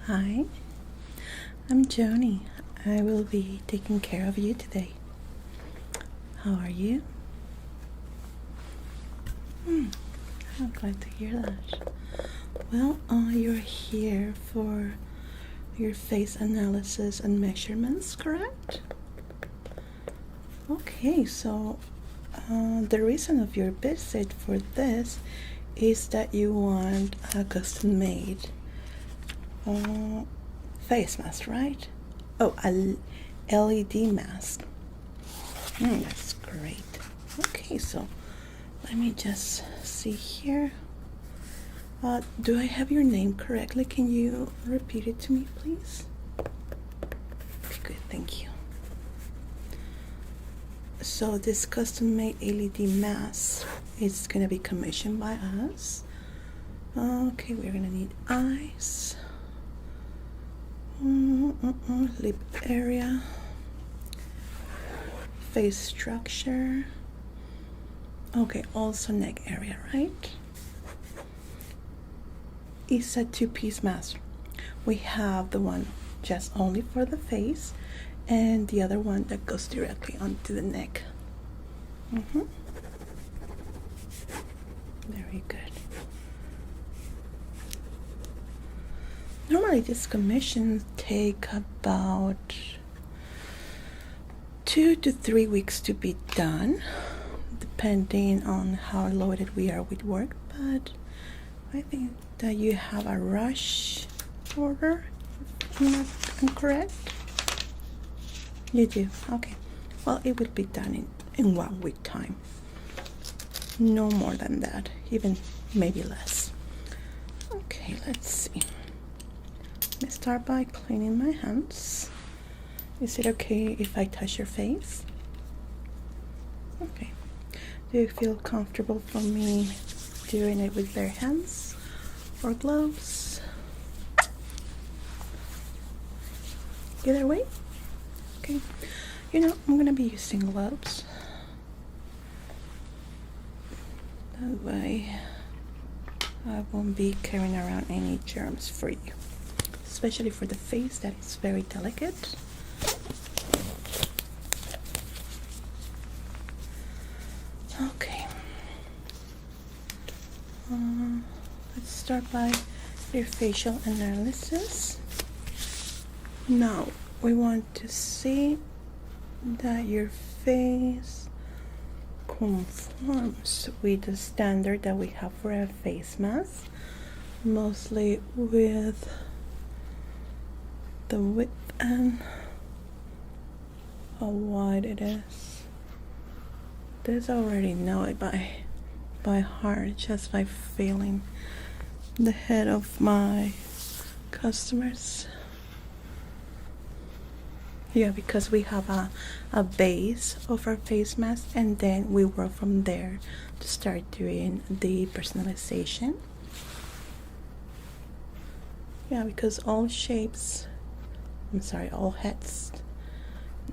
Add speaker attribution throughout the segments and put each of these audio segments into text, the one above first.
Speaker 1: Hi, I'm Jonie. I will be taking care of you today. How are you? I'm glad to hear that. Well, you're here for your face analysis and measurements, correct? Okay, so the reason of your visit for this is that you want a custom-made face mask, right? Oh, a LED mask. That's great. Okay, so let me just see here. Do I have your name correctly? Can you repeat it to me, please? Okay, good, thank you. So this custom-made LED mask is gonna be commissioned by us. Okay, we're gonna need eyes, lip area, face structure. Okay, also neck area, right? It's a two-piece mask. We have the one just only for the face and the other one that goes directly onto the neck. Very good. Normally these commissions take about 2 to 3 weeks to be done, depending on how loaded we are with work, but I think that you have a rush order, if I'm correct? You do? Okay. Well, it will be done in 1 week time. No more than that, even maybe less. Okay, let's see. Let me start by cleaning my hands. Is it okay if I touch your face? Okay. Do you feel comfortable for me doing it with bare hands or gloves? Either way? Okay. I'm gonna be using gloves. That way I won't be carrying around any germs for you, especially for the face that is very delicate. Okay. Let's start by your facial analysis. Now we want to see that your face conforms with the standard that we have for a face mask, mostly with the width and how wide it is. This I already know it by heart, just by feeling the head of my customers. Yeah, because we have a base of our face mask, and then we work from there to start doing the personalization. Yeah, because all heads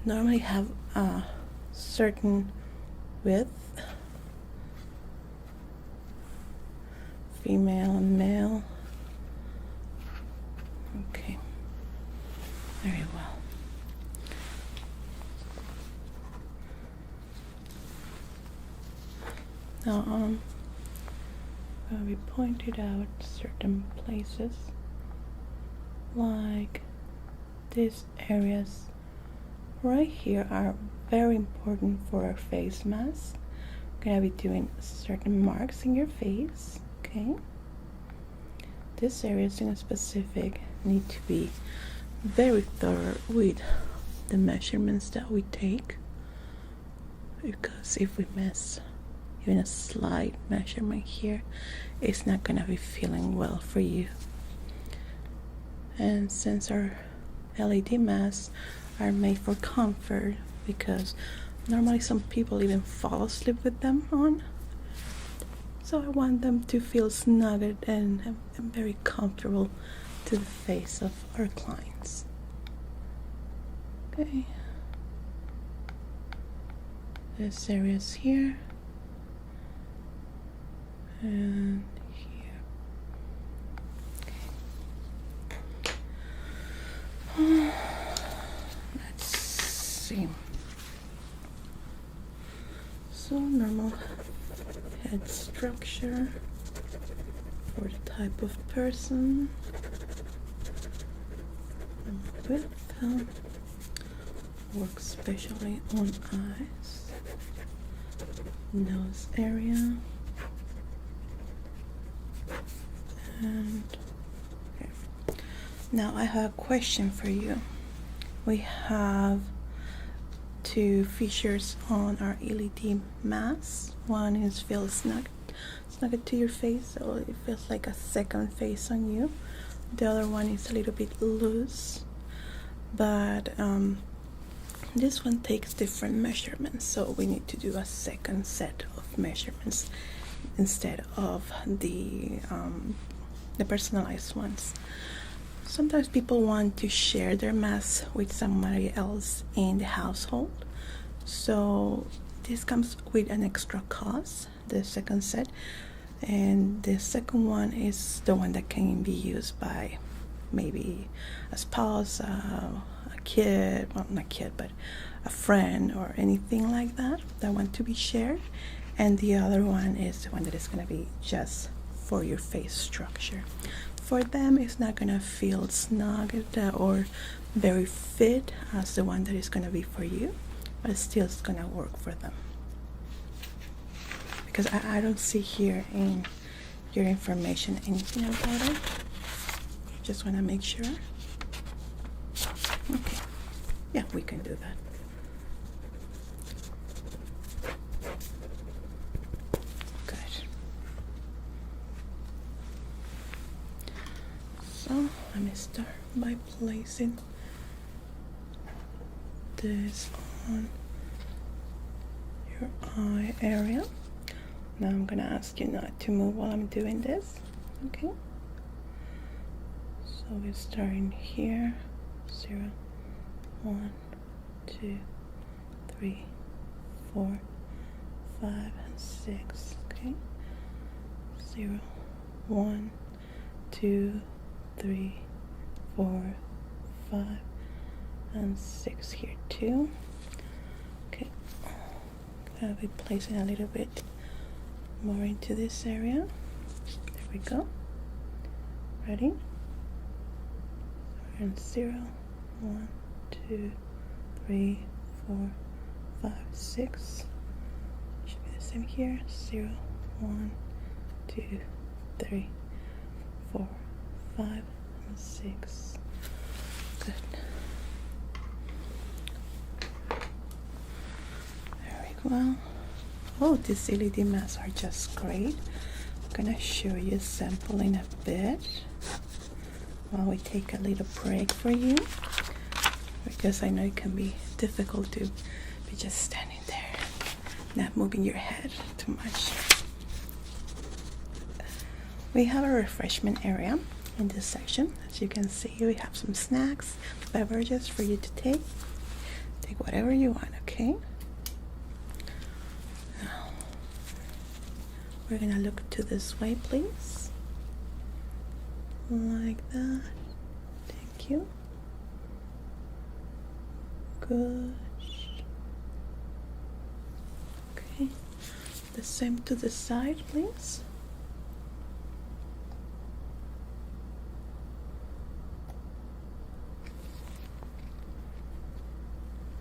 Speaker 1: normally have a certain width, female and male. Okay, very well. Now, we pointed out certain places, like these areas right here are very important for our face mask. We're gonna be doing certain marks in your face, okay? These areas in specific need to be very thorough with the measurements that we take, because if we miss even a slight measurement here, it's not gonna be feeling well for you. And since our LED masks are made for comfort, because normally some people even fall asleep with them on, so I want them to feel snuggled and very comfortable to the face of our clients. Okay, this area's here and here. Okay. see. So normal head structure for the type of person. With work especially on eyes, nose area, and okay. Now I have a question for you. We have two features on our LED mask. One is feels snug to your face, so it feels like a second face on you. The other one is a little bit loose, but this one takes different measurements, so we need to do a second set of measurements instead of the personalized ones. Sometimes people want to share their mask with somebody else in the household, so this comes with an extra cost, the second set. And the second one is the one that can be used by maybe a spouse, a kid, well, not kid, but a friend or anything like that want to be shared. And the other one is the one that is going to be just for your face structure. For them, it's not going to feel snug or very fit as the one that is going to be for you, but still it's going to work for them. Because I don't see here in your information anything about it. Just want to make sure. Okay. Yeah, we can do that. Good. So let me start by placing this on your eye area. Now I'm gonna ask you not to move while I'm doing this, okay? So we're starting here, 0, 1, 2, 3, 4, 5, and 6, okay? 0, 1, 2, 3, 4, 5, and 6 here too. Okay, I'll be placing a little bit more into this area. There we go. Ready? And 0, 1, 2, 3, 4, 5, 6. Should be the same here. 0, 1, 2, 3, 4, 5, and 6. Good. There we go. Oh, these LED masks are just great. I'm gonna show you a sample in a bit while we take a little break for you, because I know it can be difficult to be just standing there, not moving your head too much. We have a refreshment area in this section. As you can see, we have some snacks, beverages for you to take. Take whatever you want, okay? We're gonna look to this way, please. Like that. Thank you. Good. Okay. The same to the side, please.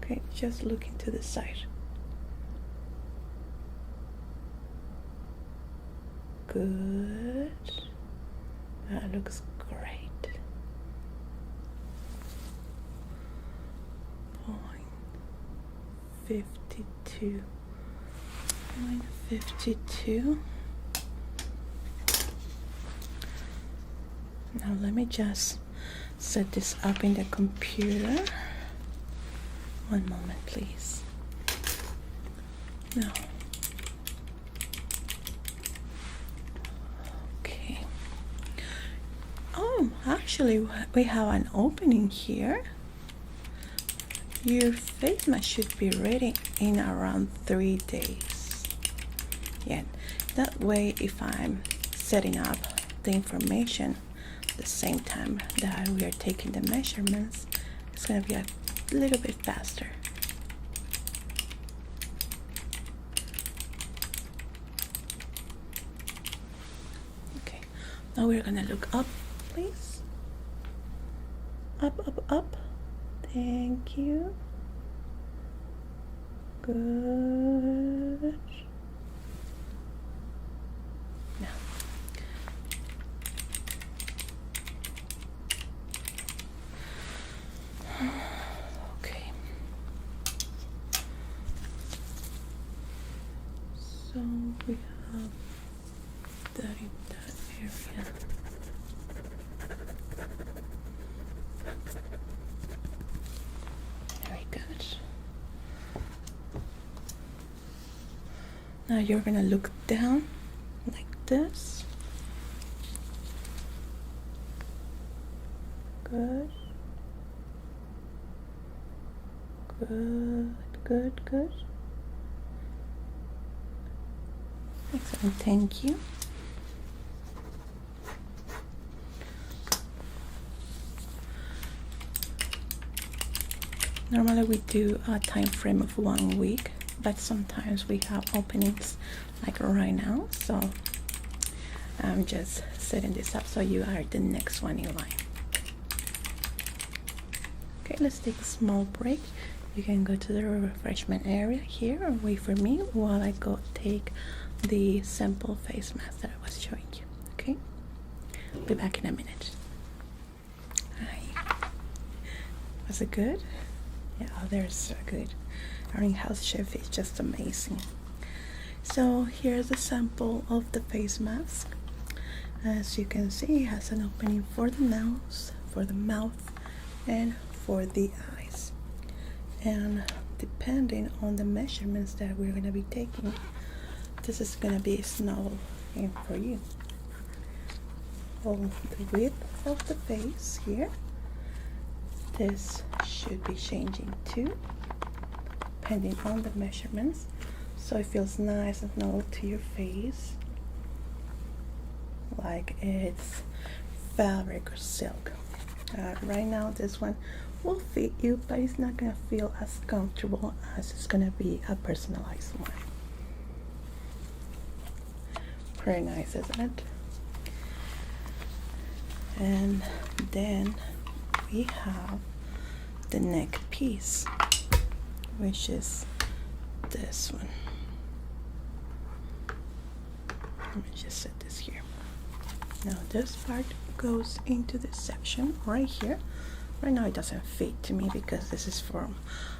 Speaker 1: Okay, just looking to the side. Good. That looks great. 0.52. 0.52. Now let me just set this up in the computer. One moment, please. Now. Actually, we have an opening here. Your face mask should be ready in around 3 days. Yeah, that way if I'm setting up the information the same time that we are taking the measurements, it's gonna be a little bit faster. Now we're gonna look up, please. Up, up, up. Thank you. Good. Now. Okay. So we have that in that area. Very good. Now you're gonna look down like this. Good. Good, good, good. Excellent, thank you. Normally we do a time frame of 1 week, but sometimes we have openings like right now, so I'm just setting this up so you are the next one in line. Okay, let's take a small break. You can go to the refreshment area here and wait for me while I go take the sample face mask that I was showing you. Okay, I'll be back in a minute. Hi. Was it good? Yeah, they're so good. Our in-house chef is just amazing. So here's a sample of the face mask. As you can see, it has an opening for the nose, for the mouth, and for the eyes. And depending on the measurements that we're going to be taking, this is going to be snuggle in for you. On the width of the face here, this should be changing too, depending on the measurements, so it feels nice and snuggle to your face, like it's fabric or silk. Right now this one will fit you, but it's not gonna feel as comfortable as it's gonna be a personalized one. Pretty nice, isn't it? And then we have the neck piece, which is this one. Let me just set this here. Now this part goes into this section right here. Right now it doesn't fit to me because this is from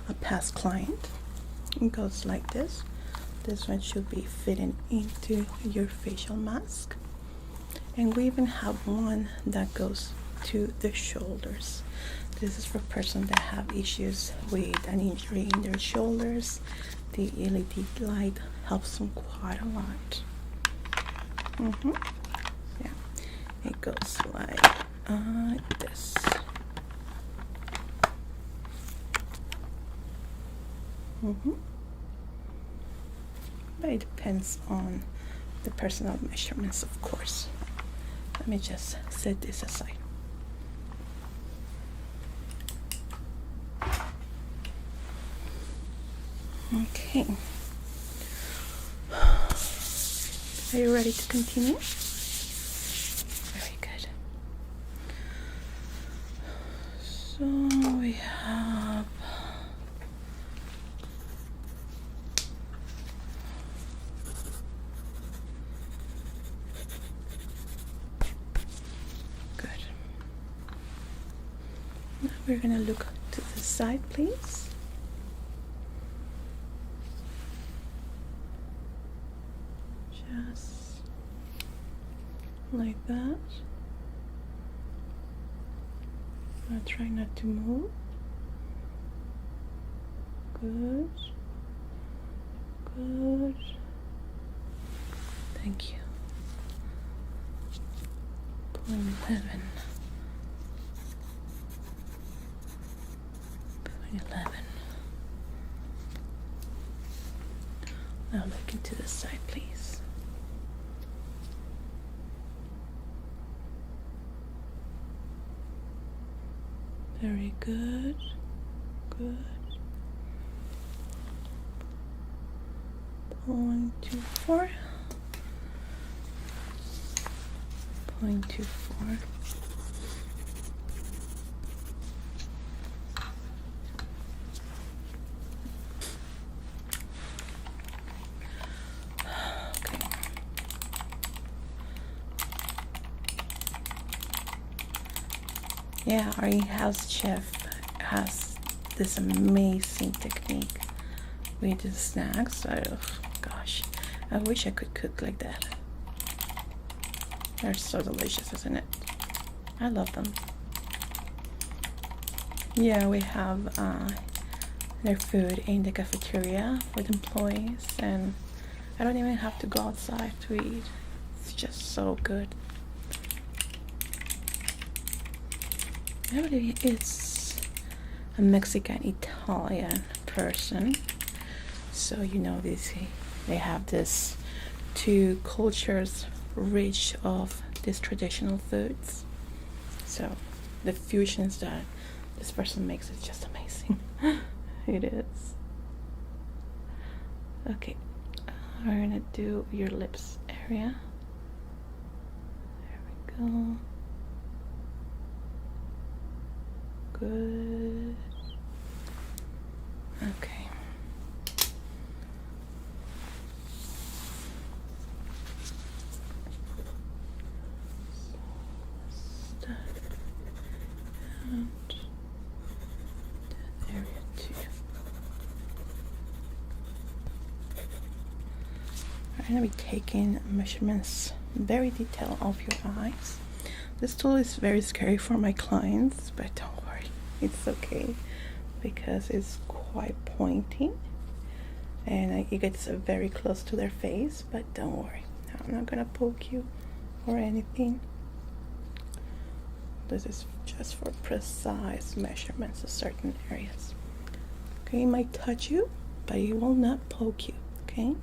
Speaker 1: a past client. It goes like this. This one should be fitting into your facial mask. And we even have one that goes to the shoulders. This is for persons that have issues with an injury in their shoulders. The LED light helps them quite a lot. Yeah, it goes like this. But it depends on the personal measurements, of course. Let me just set this aside. Okay. Are you ready to continue? Very good. So we have good. Now we're gonna look to the side, please. Just like that. I'll try not to move. Good. Good. Thank you. 0.11. 0.11. Now look into the side, please. Very good. Good. 0.24. 0.24. Yeah, our in-house chef has this amazing technique with the snacks. Oh gosh, I wish I could cook like that. They're so delicious, isn't it? I love them. Yeah, we have their food in the cafeteria for the employees, and I don't even have to go outside to eat. It's just so good. Everybody is a Mexican Italian person, so you know this. They have this two cultures rich of these traditional foods. So the fusions that this person makes is just amazing. It is. Okay, we're gonna do your lips area. There we go. Good. Okay. Start and that area too. I'm gonna be taking measurements, very detailed, of your eyes. This tool is very scary for my clients, but don't worry, it's okay because it's quite pointy and it gets very close to their face, but don't worry, I'm not gonna poke you or anything. This is just for precise measurements of certain areas. Okay, it might touch you, but it will not poke you, okay?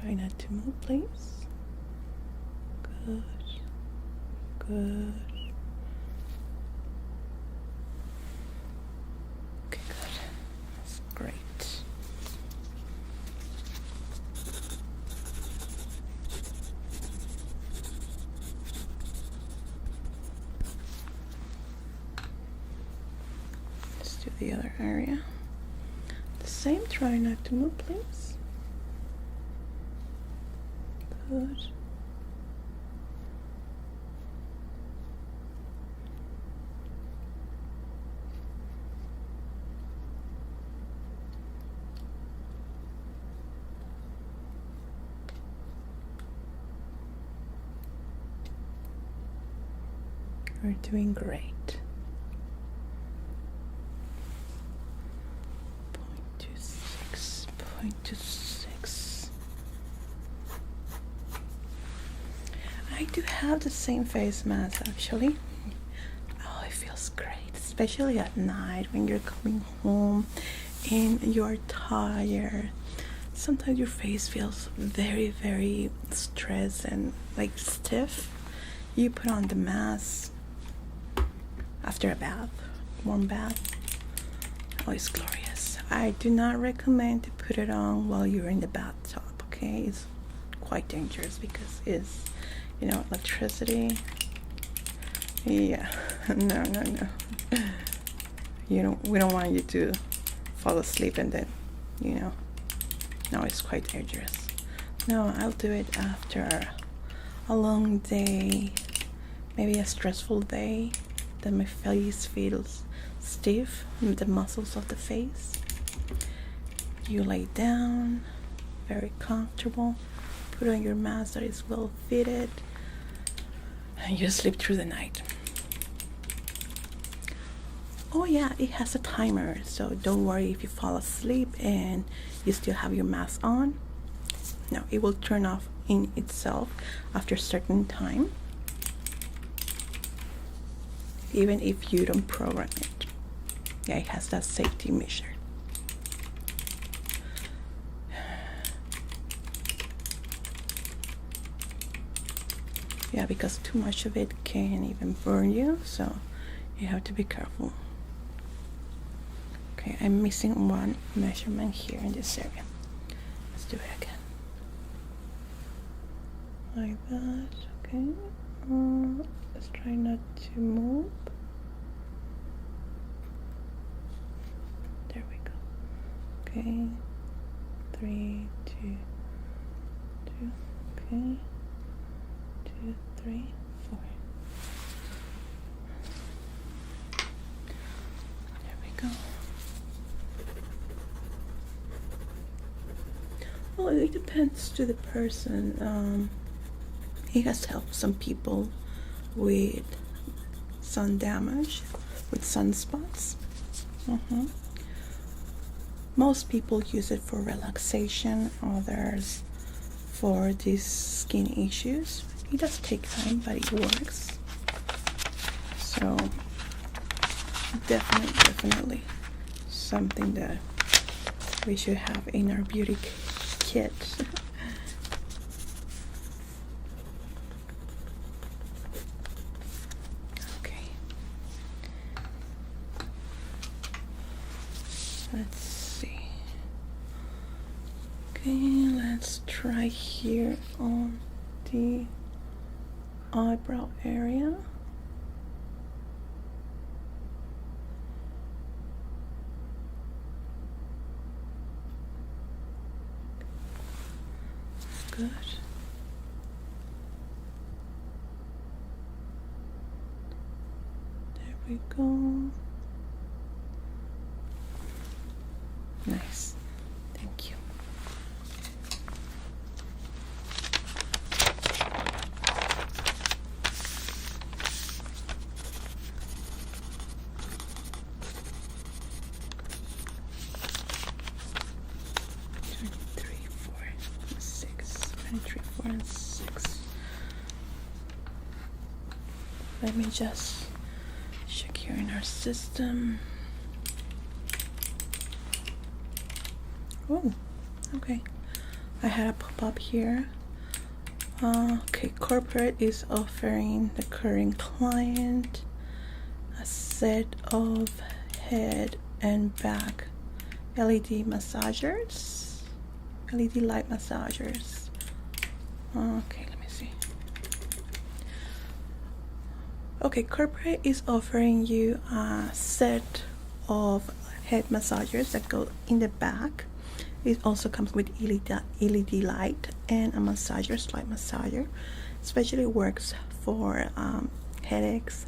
Speaker 1: Try not to move, please. Good. Good. Okay, good. That's great. Let's do the other area. The same, try not to move, please. Good. We're doing great. 0.26, 0.26. I do have the same face mask actually. Oh, it feels great, especially at night when you're coming home and you're tired. Sometimes your face feels very, very stressed and like stiff. You put on the mask after a bath, warm bath. Oh, it's glorious. I do not recommend to put it on while you're in the bathtub, okay? It's quite dangerous because it's, you know, electricity. Yeah, no. We don't want you to fall asleep and then, you know, no, it's quite dangerous. No, I'll do it after a long day, maybe a stressful day, that my face feels stiff, the muscles of the face. You lay down, very comfortable, put on your mask that is well fitted, and you sleep through the night. Oh yeah, it has a timer, so don't worry if you fall asleep and you still have your mask on. No, it will turn off in itself after a certain time, even if you don't program it. Yeah, it has that safety measure. Yeah, because too much of it can even burn you, so you have to be careful. Okay. Okay, I'm missing one measurement here in this area. Let's do it again. Like that, okay. Let's try not to move. There we go. Okay. 3, 2, 2. Okay. 2, 3, 4. There we go. Well, it depends to the person. It has helped some people with sun damage, with sunspots. Most people use it for relaxation, others for these skin issues. It does take time, but it works. So definitely something that we should have in our beauty kit. Okay. Let's see. Okay, let's try here on the eyebrow area. Good. There we go. Nice. Thank you. And 6. Let me just check here in our system. Oh, okay. I had a pop-up here. Okay, corporate is offering the current client a set of head and back LED massagers, LED light massagers. Okay, let me see. Okay, corporate is offering you a set of head massagers that go in the back. It also comes with LED light and a massager, slide massager. Especially works for headaches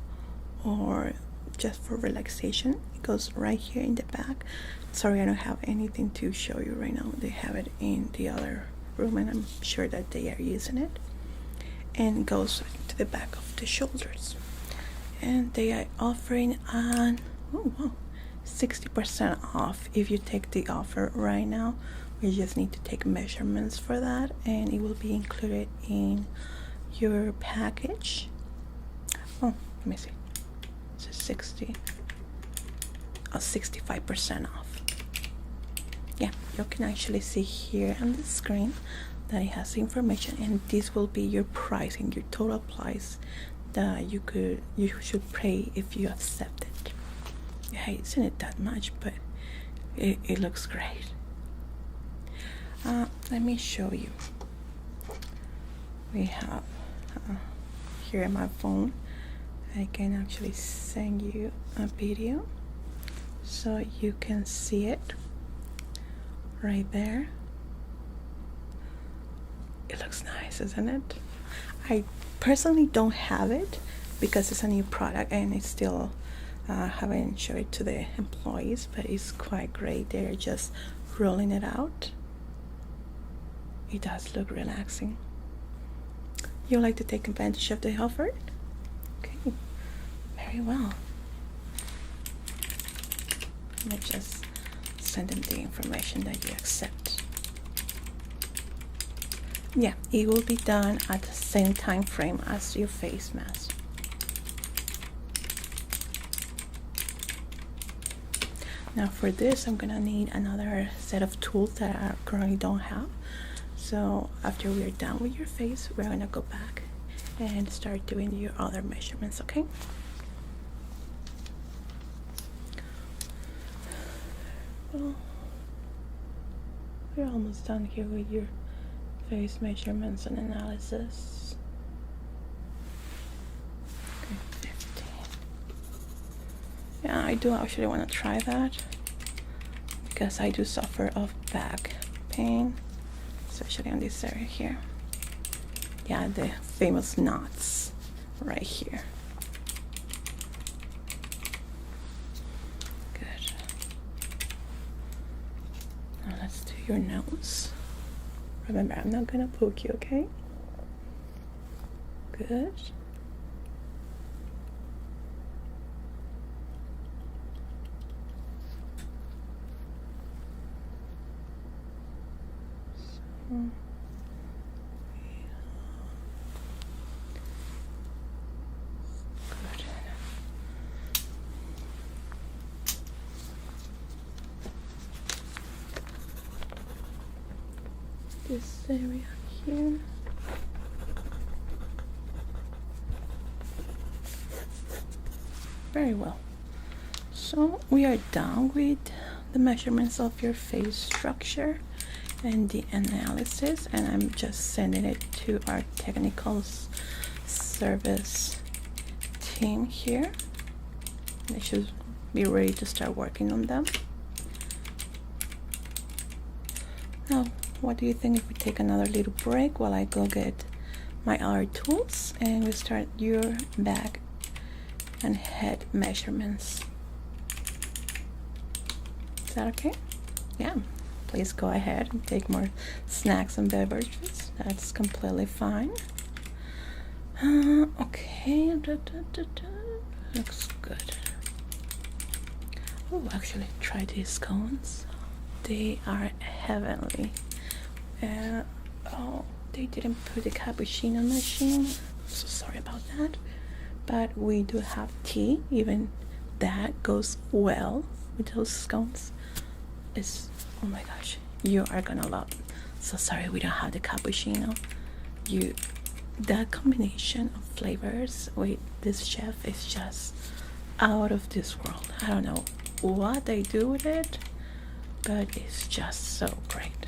Speaker 1: or just for relaxation. It goes right here in the back. Sorry, I don't have anything to show you right now. They have it in the other room and I'm sure that they are using it, and it goes to the back of the shoulders, and they are offering an 60% off if you take the offer right now. We just need to take measurements for that and it will be included in your package. Let me see. It's 65% off. Yeah, you can actually see here on the screen that it has information, and this will be your pricing, your total price that you should pay if you accept it. Yeah, it isn't it that much, but it looks great. Let me show you. We have here on my phone, I can actually send you a video so you can see it right there. It looks nice, isn't it? I personally don't have it because it's a new product and it's still haven't showed it to the employees, but it's quite great. They're just rolling it out. It does look relaxing. You like to take advantage of the offer? Okay, very well. Let me just send them the information that you accept. Yeah, it will be done at the same time frame as your face mask. Now for this, I'm gonna need another set of tools that I currently don't have. So after we're done with your face, we're gonna go back and start doing your other measurements, okay? So we're almost done here with your face measurements and analysis. Okay, 15. Yeah, I do actually want to try that because I do suffer of back pain, especially on this area here. Yeah, the famous knots right here. Good. Now let's do your nose. Remember, I'm not gonna poke you, okay? Good. So, good. This area here. Very well. So we are done with the measurements of your face structure and the analysis, and I'm just sending it to our technical service team here. They should be ready to start working on them. Now, what do you think if we take another little break while I go get my other tools and we start your back and head measurements? Is that okay? Yeah. Please go ahead and take more snacks and beverages. That's completely fine. Okay. Looks good. Oh, actually, try these cones. They are heavenly. Oh, they didn't put the cappuccino machine. I'm so sorry about that. But we do have tea. Even that goes well with those scones. Oh my gosh, you are gonna love it. So sorry we don't have the cappuccino. That combination of flavors with this chef is just out of this world. I don't know what they do with it, but it's just so great.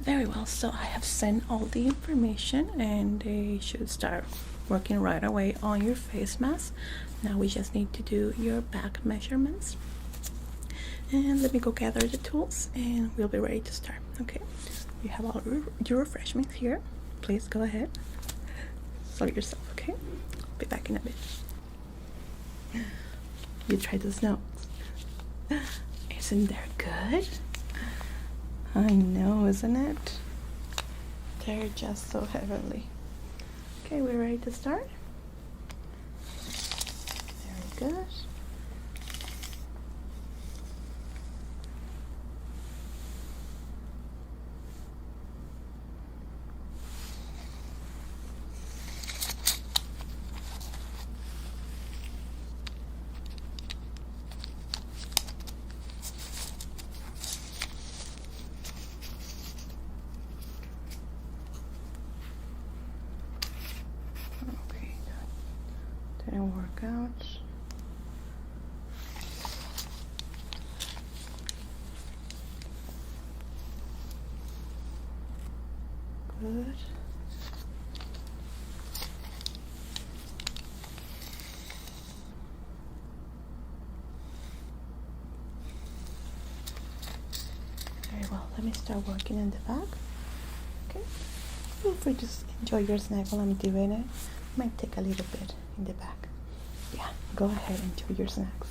Speaker 1: Very well, so I have sent all the information and they should start working right away on your face mask. Now we just need to do your back measurements. And let me go gather the tools and we'll be ready to start. Okay, you have all your refreshments here. Please go ahead, sort yourself. Okay, be back in a bit. You tried the snow. Isn't that good? I know, isn't it? They're just so heavenly. Okay, we're ready to start. Very good. Didn't work out. Good. Very well, let me start working in the back. Okay, feel free to just enjoy your snack while I'm doing it. Might take a little bit in the back. Yeah, go ahead and enjoy your snacks.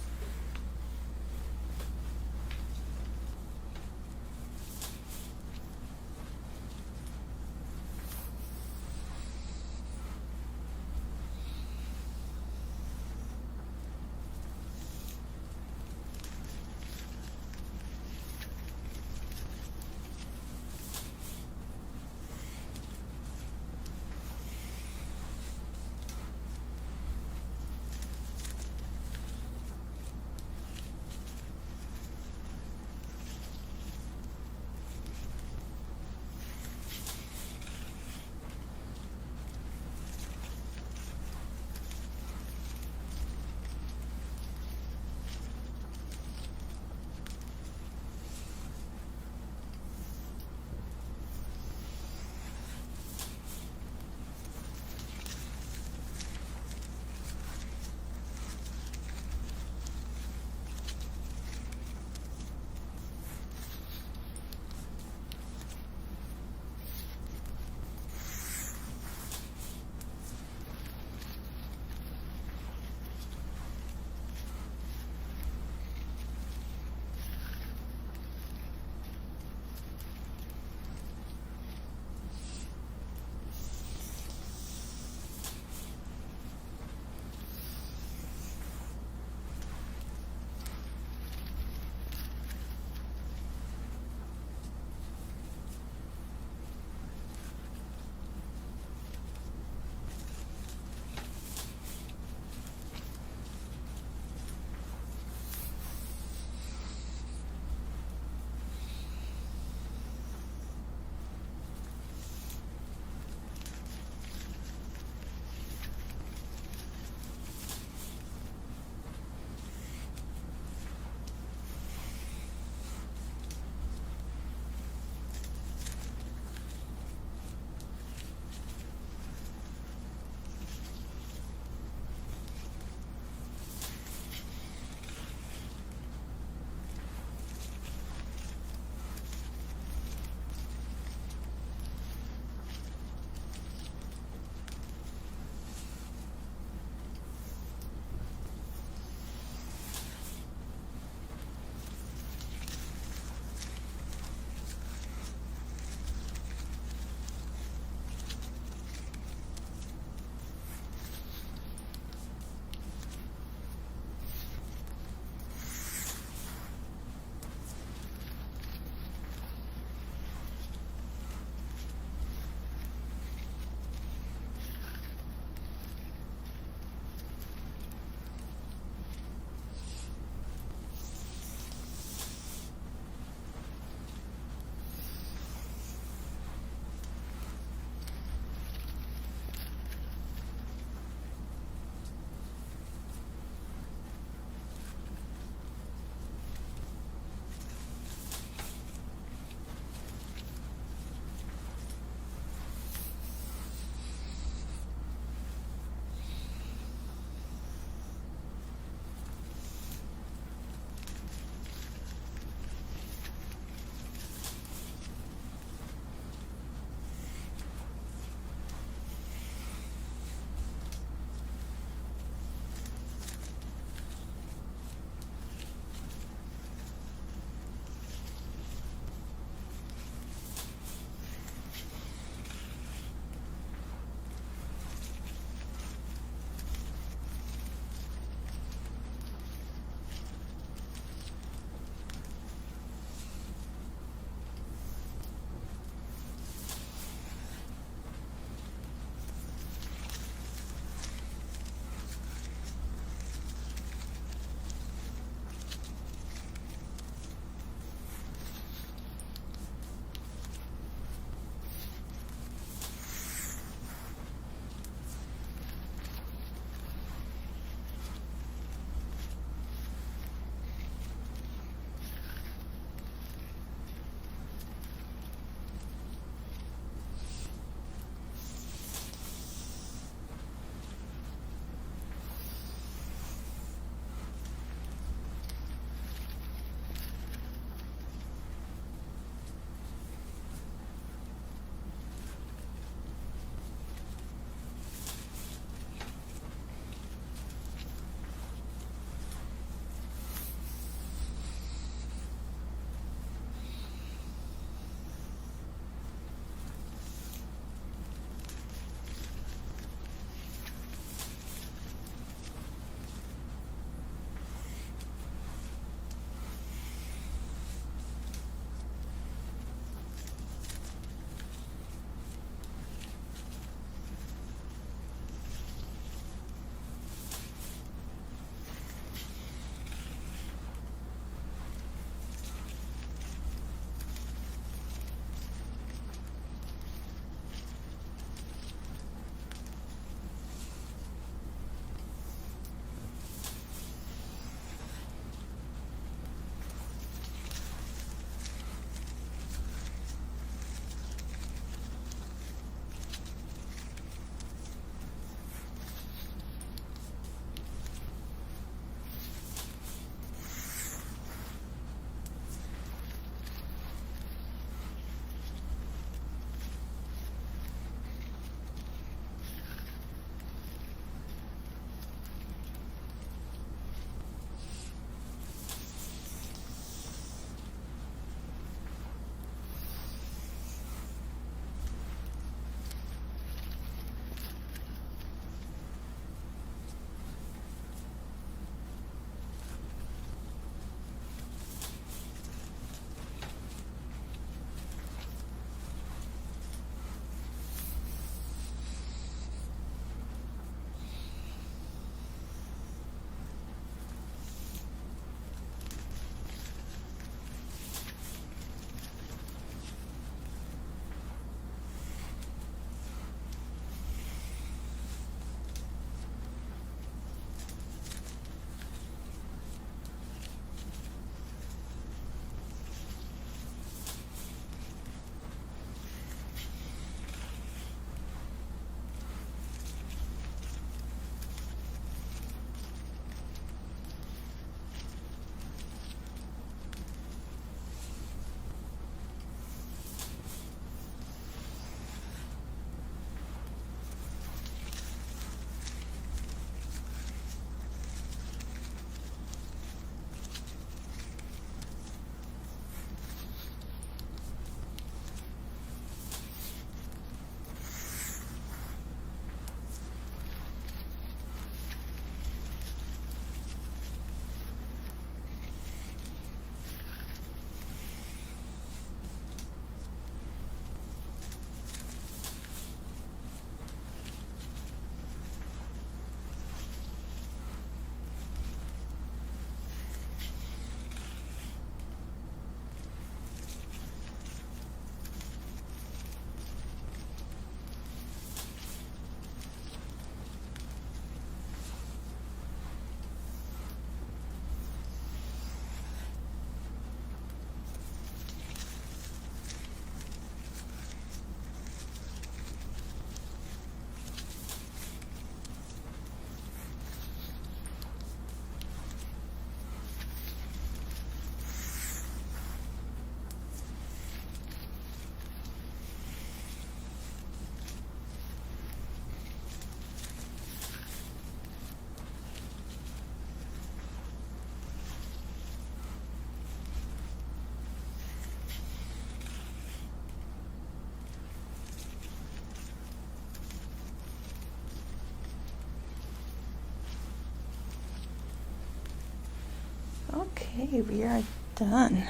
Speaker 1: Okay, we are done.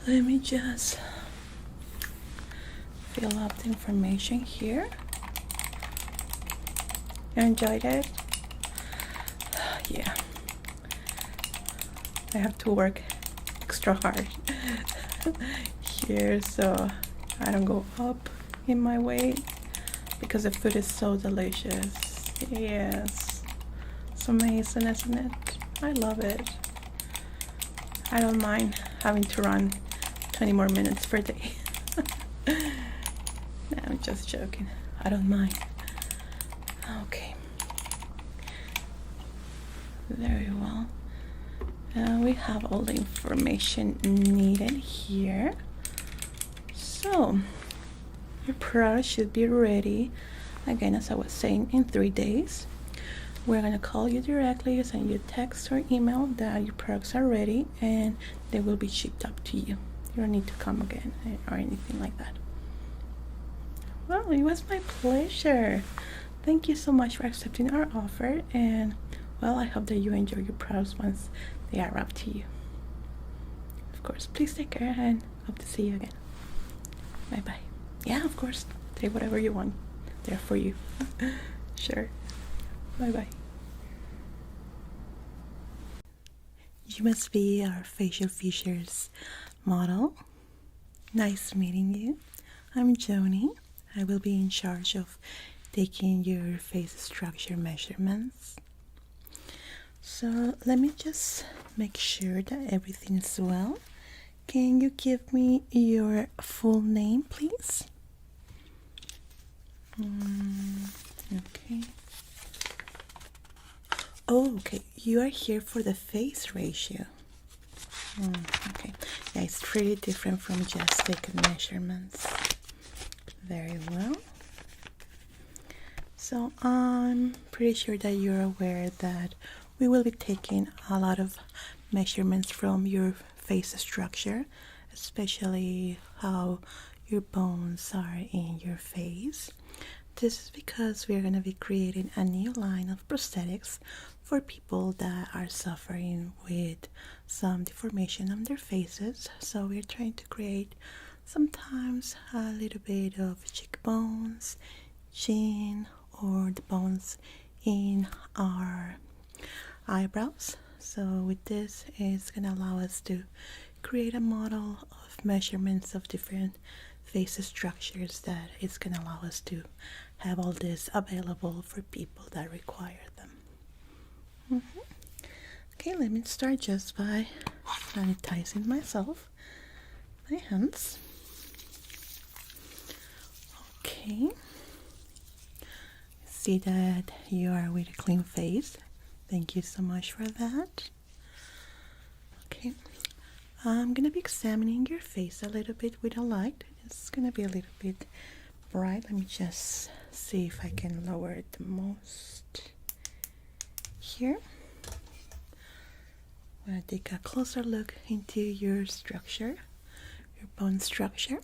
Speaker 1: Let me just fill up the information here. You enjoyed it? Yeah. I have to work extra hard here so I don't go up in my weight because the food is so delicious. Yes. It's amazing, isn't it? I love it. I don't mind having to run 20 more minutes per day. No, I'm just joking. I don't mind. Okay. Very well. We have all the information needed here. So, your product should be ready, again, as I was saying, in 3 days. We're going to call you directly, send you a text or email that your products are ready, and they will be shipped up to you. You don't need to come again or anything like that. Well, it was my pleasure. Thank you so much for accepting our offer, and well, I hope that you enjoy your products once they are up to you. Of course, please take care and hope to see you again. Bye bye. Yeah, of course, say whatever you want. They're for you. Sure. Bye bye. You must be our facial features model. Nice meeting you. I'm Jonie. I will be in charge of taking your face structure measurements. So let me just make sure that everything is well. Can you give me your full name, please? Okay. Oh, okay. You are here for the face ratio. Okay. Yeah, it's pretty different from just taking measurements. Very well. So I'm pretty sure that you're aware that we will be taking a lot of measurements from your face structure, especially how your bones are in your face. This is because we're going to be creating a new line of prosthetics for people that are suffering with some deformation on their faces. So we're trying to create sometimes a little bit of cheekbones, chin, or the bones in our eyebrows. So with this, it's going to allow us to create a model of measurements of different face structures that is going to allow us to have all this available for people that require them. Okay, let me start just by sanitizing my hands. Okay, see that you are with a clean face. Thank you so much for that. Okay, I'm gonna be examining your face a little bit with a light. It's gonna be a little bit bright. Let me just see if I can lower it the most here. I'm gonna take a closer look into your structure, your bone structure.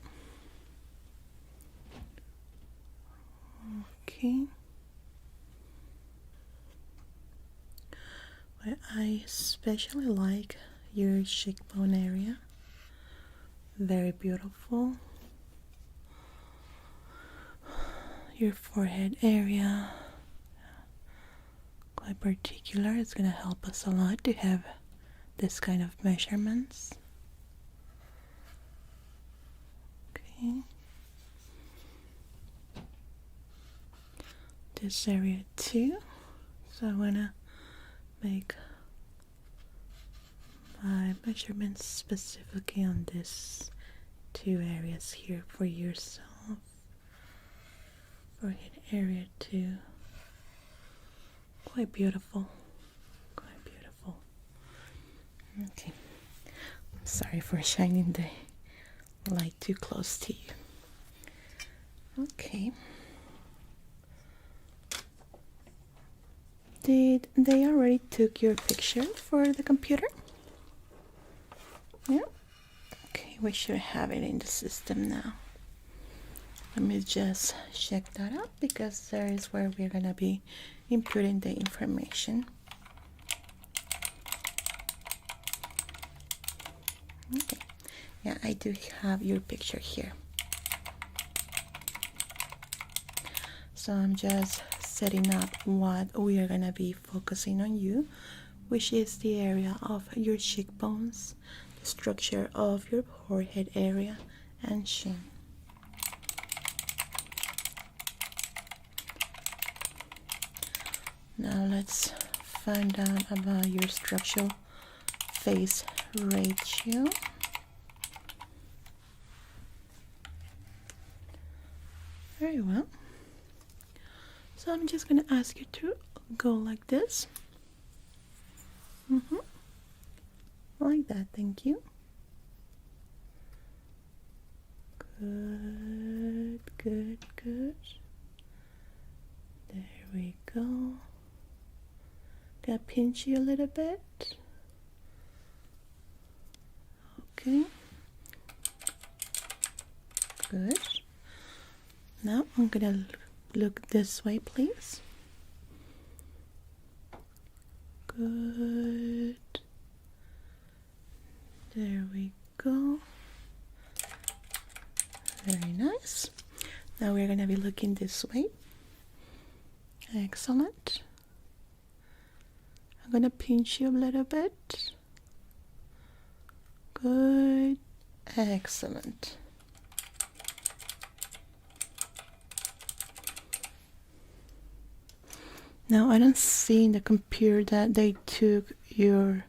Speaker 1: Okay. Well, I especially like your cheekbone area. Very beautiful. Your forehead area, quite particular. It's going to help us a lot to have this kind of measurements. Okay. This area too. So I want to make my measurements specifically on these two areas here for yourself. Forehead area too. Quite beautiful. Quite beautiful. Okay. I'm sorry for shining the light too close to you. Okay. Did they already took your picture for the computer? Yeah. Okay, we should have it in the system now. Let me just check that out because there is where we're gonna be inputting the information. Yeah, I do have your picture here. So I'm just setting up what we are gonna be focusing on you, which is the area of your cheekbones, the structure of your forehead area, and chin. Now let's find out about your structural face ratio. Very well. So I'm just going to ask you to go like this. Like that, thank you. Good, good, good. There we go. Gonna pinch you a little bit. Okay. Good. Now I'm gonna look this way, please. Good. There we go. Very nice. Now we're gonna be looking this way. Excellent. I'm gonna pinch you a little bit. Good. Excellent. Now I don't see in the computer that they took your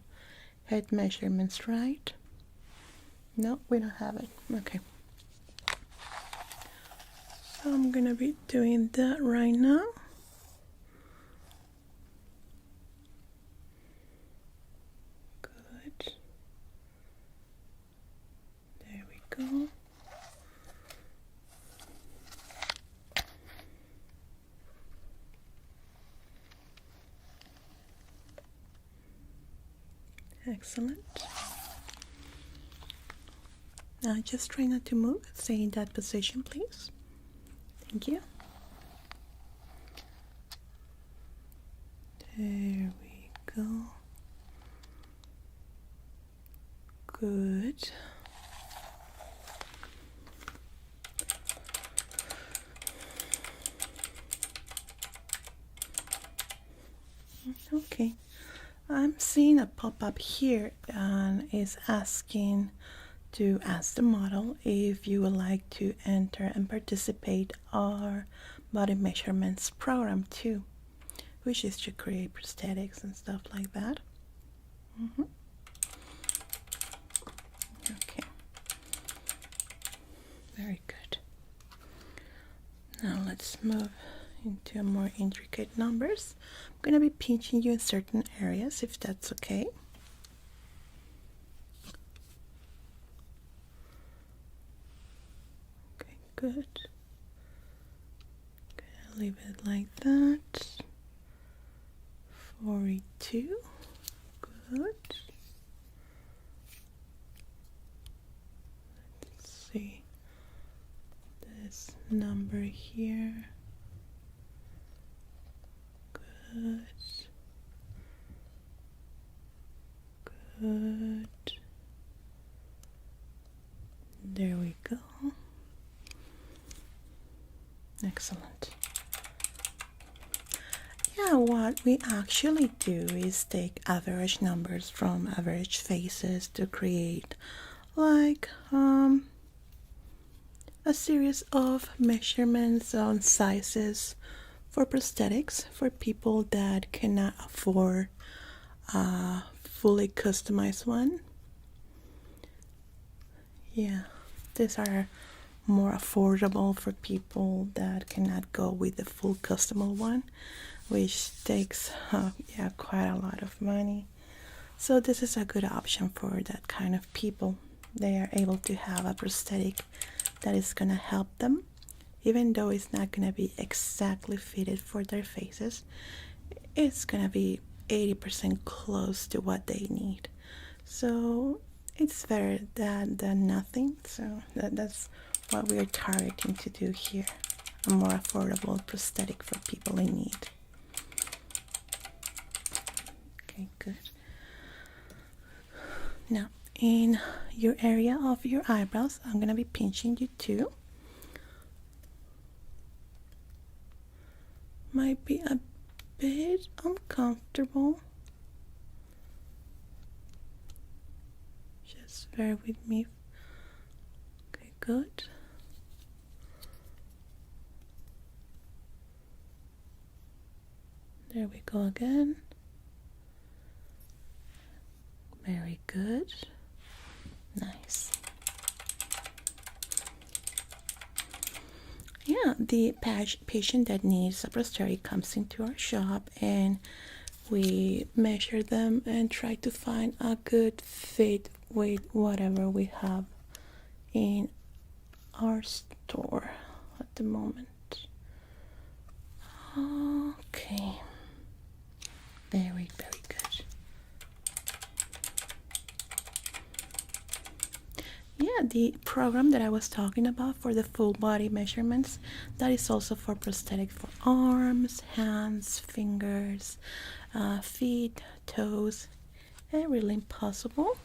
Speaker 1: head measurements, right? No, we don't have it. Okay. So I'm gonna be doing that right now. Good. There we go. Excellent. Now just try not to move. Stay in that position, please. Thank you. There we go. Good. Okay. I'm seeing a pop-up here and is asking to ask the model if you would like to enter and participate our body measurements program too, which is to create prosthetics and stuff like that. Okay. Very good. Now let's move into more intricate numbers. I'm going to be pinching you in certain areas if that's okay. Okay, good. Gonna leave it like that. 42. Good. Let's see this number here. Good. Good. There we go. Excellent. Yeah, what we actually do is take average numbers from average faces to create like a series of measurements on sizes for prosthetics for people that cannot afford a fully customized one. Yeah, these are more affordable for people that cannot go with the full custom one, which takes quite a lot of money. So this is a good option for that kind of people. They are able to have a prosthetic that is gonna help them, even though it's not gonna be exactly fitted for their faces. It's gonna be 80% close to what they need. So it's better than nothing. So that's what we are targeting to do here. A more affordable prosthetic for people in need. Okay, good. Now, in your area of your eyebrows. I'm gonna be pinching you too. Might be a bit uncomfortable. Just bear with me. Okay, good. There we go again. Very good. Nice. Yeah, the patient that needs a prosthetic comes into our shop and we measure them and try to find a good fit with whatever we have in our store at the moment. Okay. Very, very good. Yeah, the program that I was talking about for the full body measurements, that is also for prosthetic for arms, hands, fingers, feet, toes, every limb possible.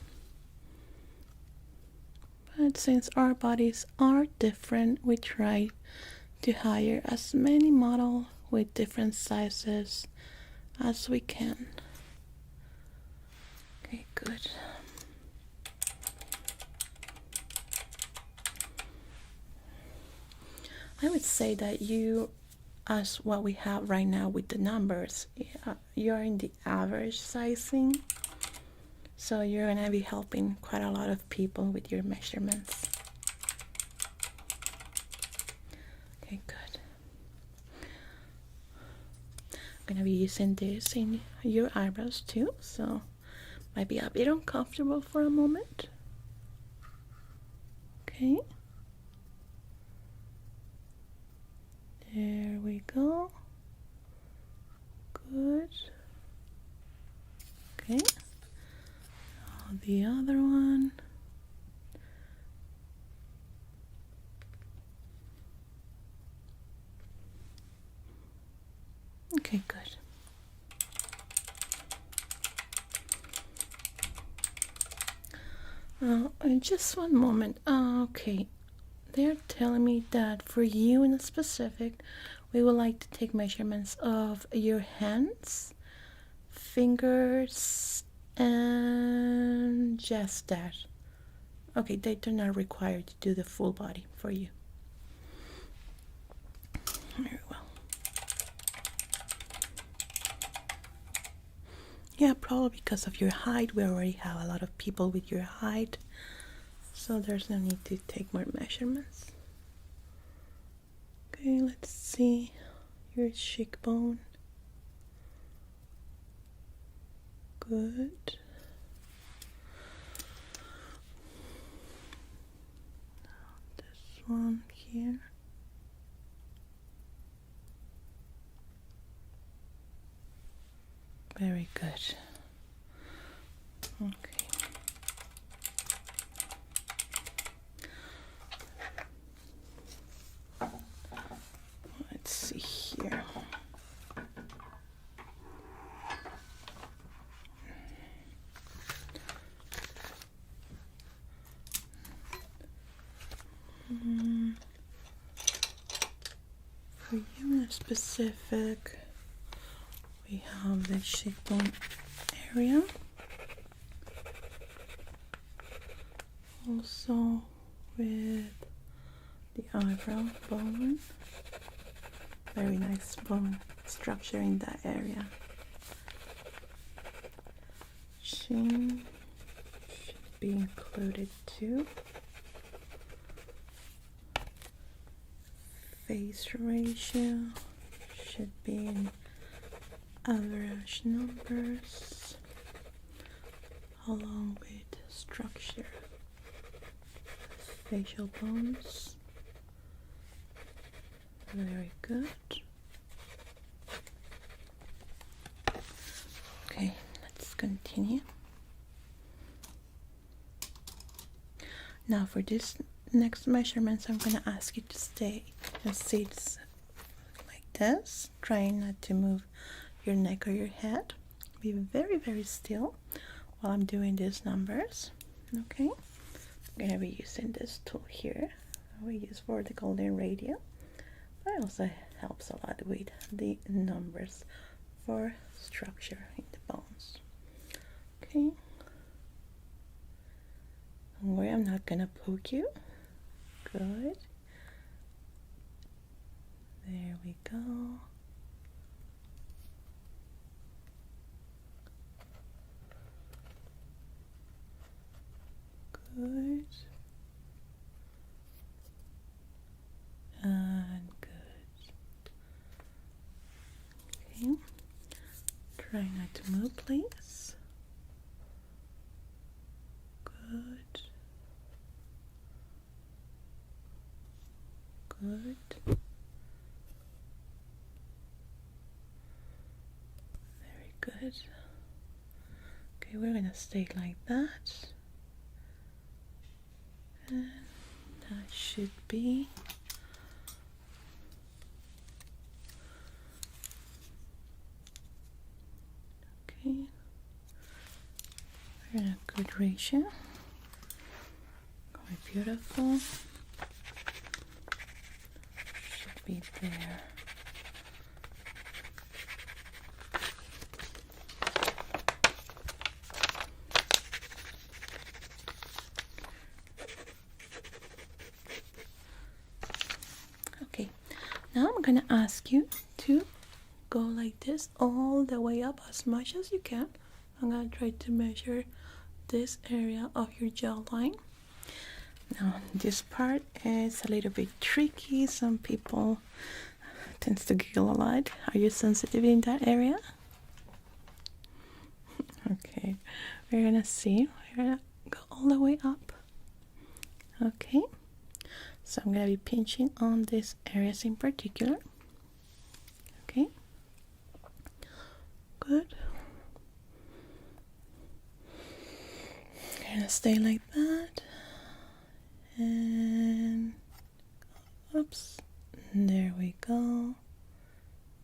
Speaker 1: But since our bodies are different, we try to hire as many models with different sizes as we can. Okay, good. I would say that you, as what we have right now with the numbers, you're in the average sizing, so you're gonna be helping quite a lot of people with your measurements. Okay, good. I'm gonna be using this in your eyebrows too, so might be a bit uncomfortable for a moment. Okay. There we go. Good. Okay. Now the other one. Okay, good. Just one moment. Okay. They're telling me that for you in specific, we would like to take measurements of your hands, fingers, and just that. Okay, they do not require to do the full body for you. Very well. Yeah, probably because of your height. We already have a lot of people with your height, so there's no need to take more measurements. Okay, let's see your cheekbone. Good. Now this one here. Very good. Okay. Let's see here. For you in specific, we have the cheekbone area. Also with the eyebrow bone. Very nice bone structure in that area. Chin should be included too. Face ratio should be in average numbers along with structure. Facial bones. Very good. Okay, let's continue. Now for this next measurements, I'm gonna ask you to stay and sit like this, trying not to move your neck or your head. Be very, very still while I'm doing these numbers. Okay, I'm gonna be using this tool here. We use for the golden radio, but it also helps a lot with the numbers for structure in the bones. Okay, don't worry, I'm not gonna poke you. Good. There we go. Good. And good. Okay. Try not to move, please. Good. Good. Very good. Okay, we're gonna stay like that. And that should be okay. We're in a good ratio. Quite beautiful. Should be there. Okay, now I'm gonna ask you to go like this all the way up as much as you can. I'm gonna try to measure this area of your jawline. Now this part is a little bit tricky. Some people tends to giggle a lot. Are you sensitive in that area? Okay, we're gonna see. We're gonna go all the way up. Okay, so I'm gonna be pinching on these areas in particular. Okay, good. Gonna stay like that, and oops, there we go.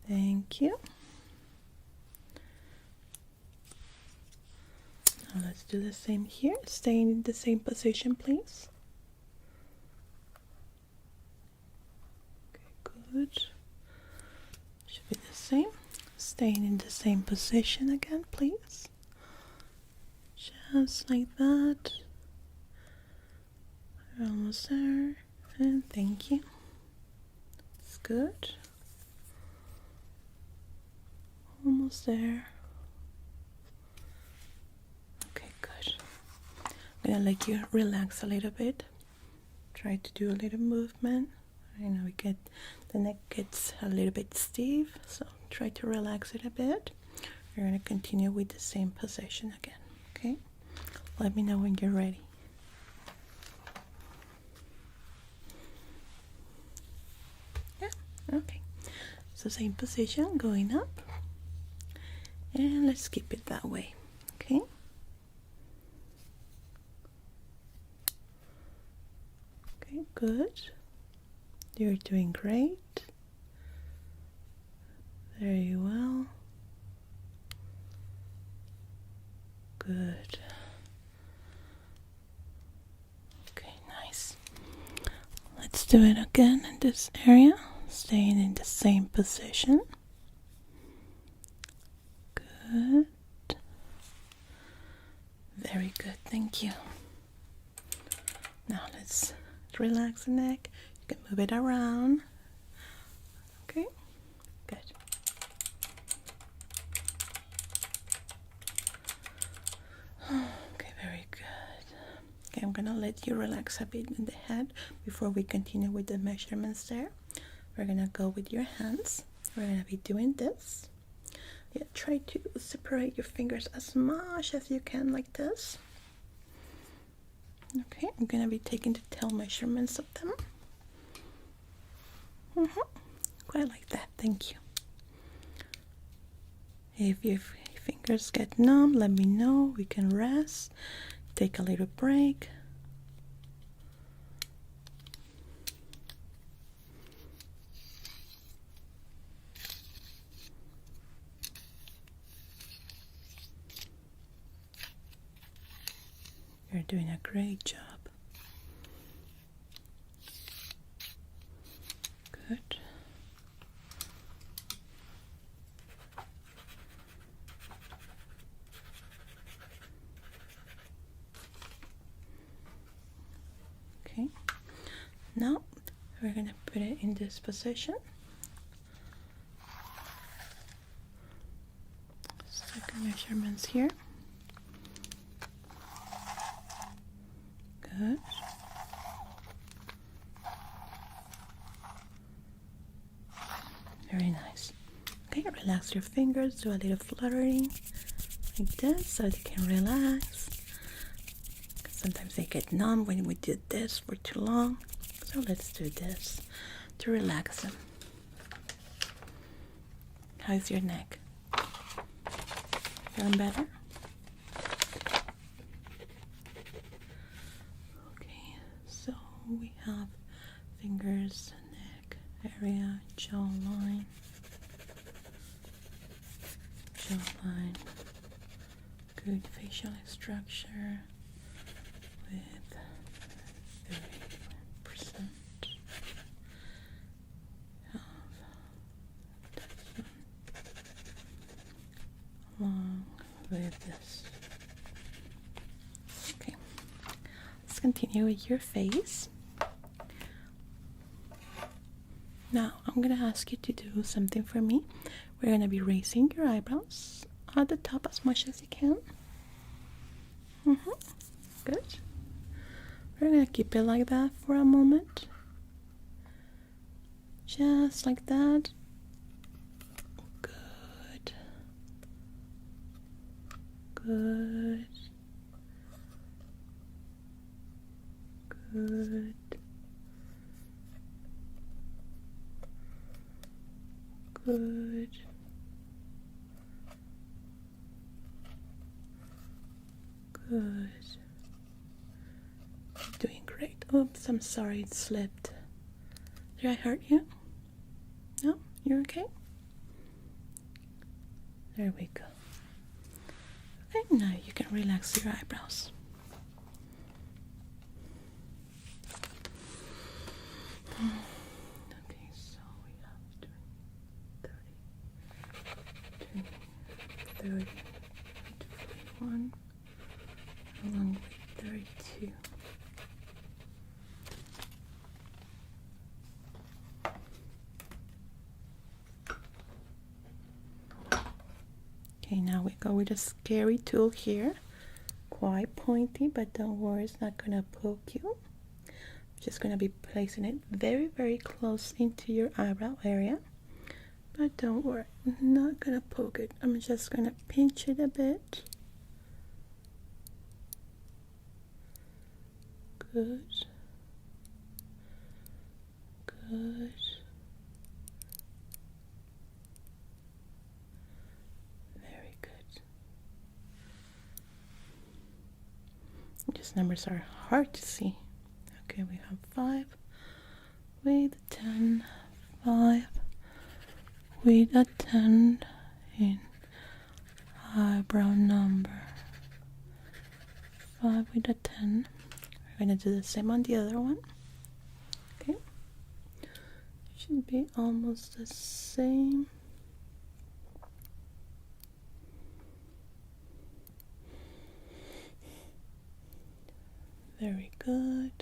Speaker 1: Thank you. Now let's do the same here. Stay in the same position, please. Okay, good. Should be the same. Staying in the same position again, please. Just like that. We're almost there. And thank you. It's good. Almost there. Okay, good. I'm gonna let you relax a little bit. Try to do a little movement. I know the neck gets a little bit stiff, so try to relax it a bit. We're gonna continue with the same position again. Okay? Let me know when you're ready. Yeah, okay. So same position, going up. And let's keep it that way. Okay? Okay, good. You're doing great. Very well. Good. Okay, nice. Let's do it again in this area, staying in the same position. Good. Very good, thank you. Now let's relax the neck. You can move it around. Okay, good. Okay, very good. Okay, I'm gonna let you relax a bit in the head before we continue with the measurements there. We're gonna go with your hands. We're gonna be doing this. Yeah, try to separate your fingers as much as you can, like this. Okay, I'm gonna be taking the tail measurements of them. Quite like that, thank you. If your fingers get numb, let me know. We can rest, take a little break. You're doing a great job. Good. Okay. Now we're going to put it in this position. Second measurements here. Good. Very nice. Okay, relax your fingers, do a little fluttering like this so they can relax. Sometimes they get numb when we do this for too long. So let's do this to relax them. How's your neck? Feeling better? Okay, so we have fingers, neck area, jawline, good facial structure with 30% of this one, along with this. Okay, let's continue with your face. Now I'm gonna ask you to do something for me. We're gonna be raising your eyebrows at the top as much as you can. Good. We're gonna keep it like that for a moment. Just like that. Good. Good. Good. Good. Good. Doing great. Oops, I'm sorry, it slipped. Did I hurt you? No? You're okay? There we go. Okay, now you can relax your eyebrows. Okay, so we have 20, 30, 41, along with 32. Okay, now we go with a scary tool here. Quite pointy, but don't worry, it's not gonna poke you. Just gonna be placing it very, very close into your eyebrow area. But don't worry, I'm not gonna poke it. I'm just gonna pinch it a bit. Good. Good. Very good. These numbers are hard to see. Okay, we have 5 with 10, 5 with a 10 in eyebrow number, 5 with a 10. We're going to do the same on the other one. Okay, should be almost the same. Very good.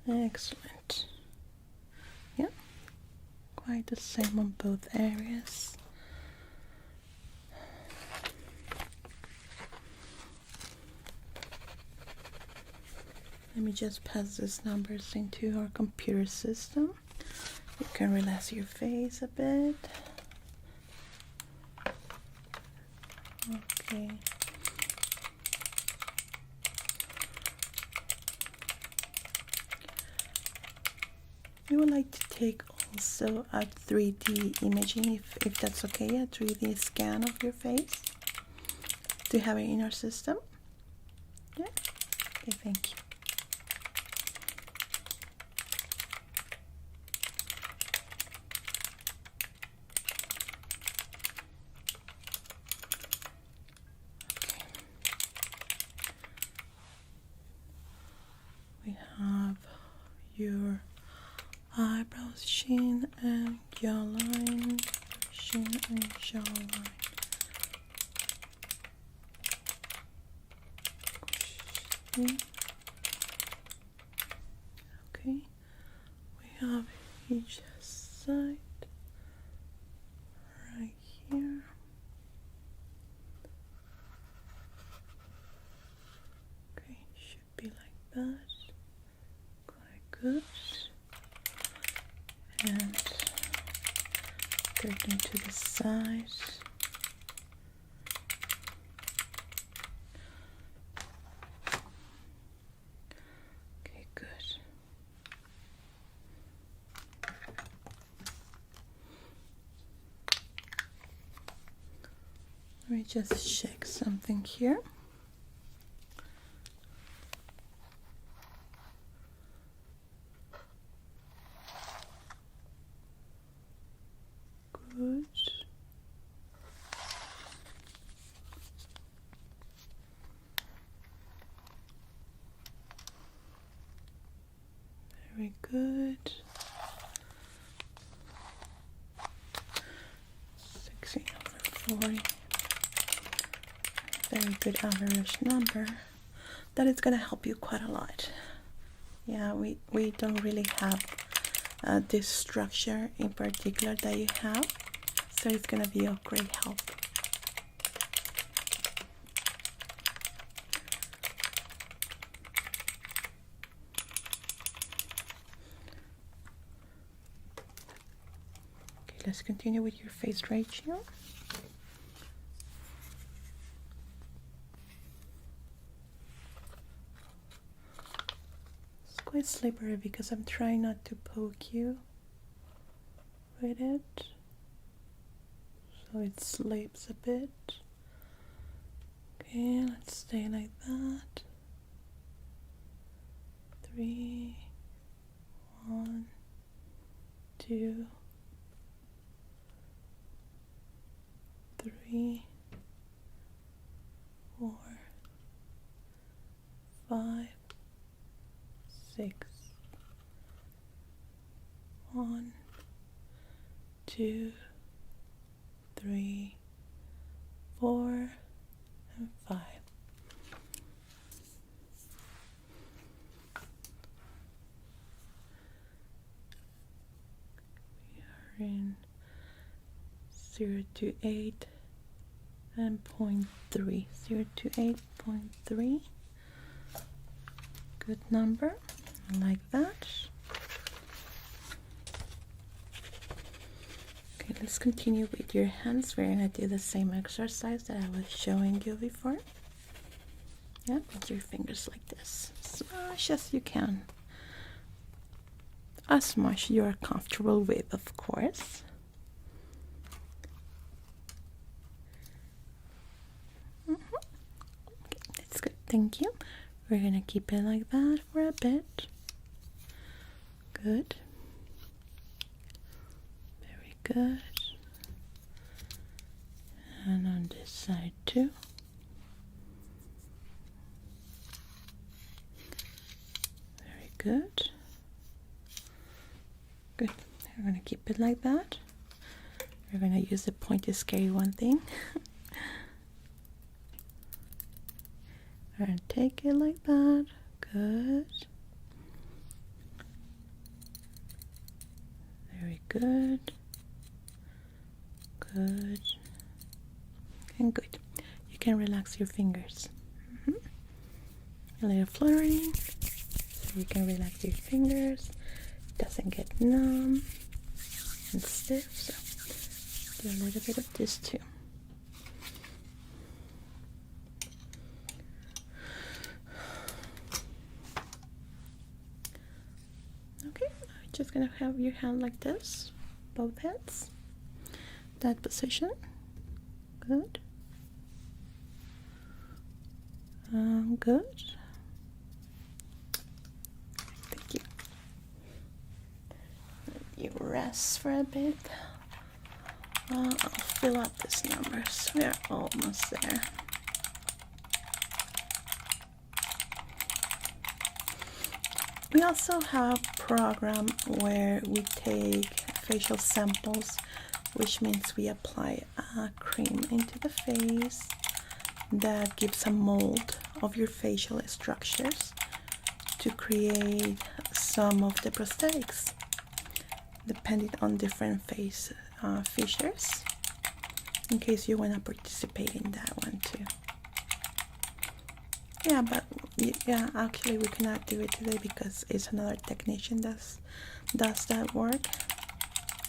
Speaker 1: Excellent. Yeah, quite the same on both areas. Let me just pass these numbers into our computer system. You can relax your face a bit. Okay. We would like to take also a 3D imaging, if that's okay, a 3D scan of your face. Do you have it in our system? Yeah? Okay, thank you. your eyebrows, chin and jawline, chin and jawline. Okay, we have each side right here. Okay, should be like that. Quite good. And turn to the side. Okay, good. Let me just check something here. Good. Very good. 16/40. Very good average number. That is going to help you quite a lot. Yeah, we don't really have this structure in particular that you have, so it's going to be of great help. Okay, let's continue with your face ratio. Quite slippery because I'm trying not to poke you with it, so it slips a bit. Okay, let's stay like that. 3, 1, 2, 3, 4, 5, 6. 1, 2, 3, 4, and 5. We are in 0 to 8 and 0.3. 0 to 8.3. Good number. Like that. Okay, let's continue with your hands. We're gonna do the same exercise that I was showing you before. Yeah, with your fingers like this, as much as you can, as much you are comfortable with, of course. Okay, that's good. Thank you. We're gonna keep it like that for a bit. Good. Very good. And on this side too. Very good. Good. We're gonna keep it like that. We're gonna use the point to scare you one thing. And take it like that. Good. Very good. Good. And good. You can relax your fingers. A little fluttering, so you can relax your fingers. It doesn't get numb and stiff. So do a little bit of this too. Just gonna have your hand like this, both hands, that position. Good. Good. Thank you. Let you rest for a bit. I'll fill up these numbers. We're almost there. We also have a program where we take facial samples, which means we apply a cream into the face that gives a mold of your facial structures to create some of the prosthetics depending on different face features, in case you want to participate in that one too. Yeah, but yeah, actually we cannot do it today because it's another technician that does that work,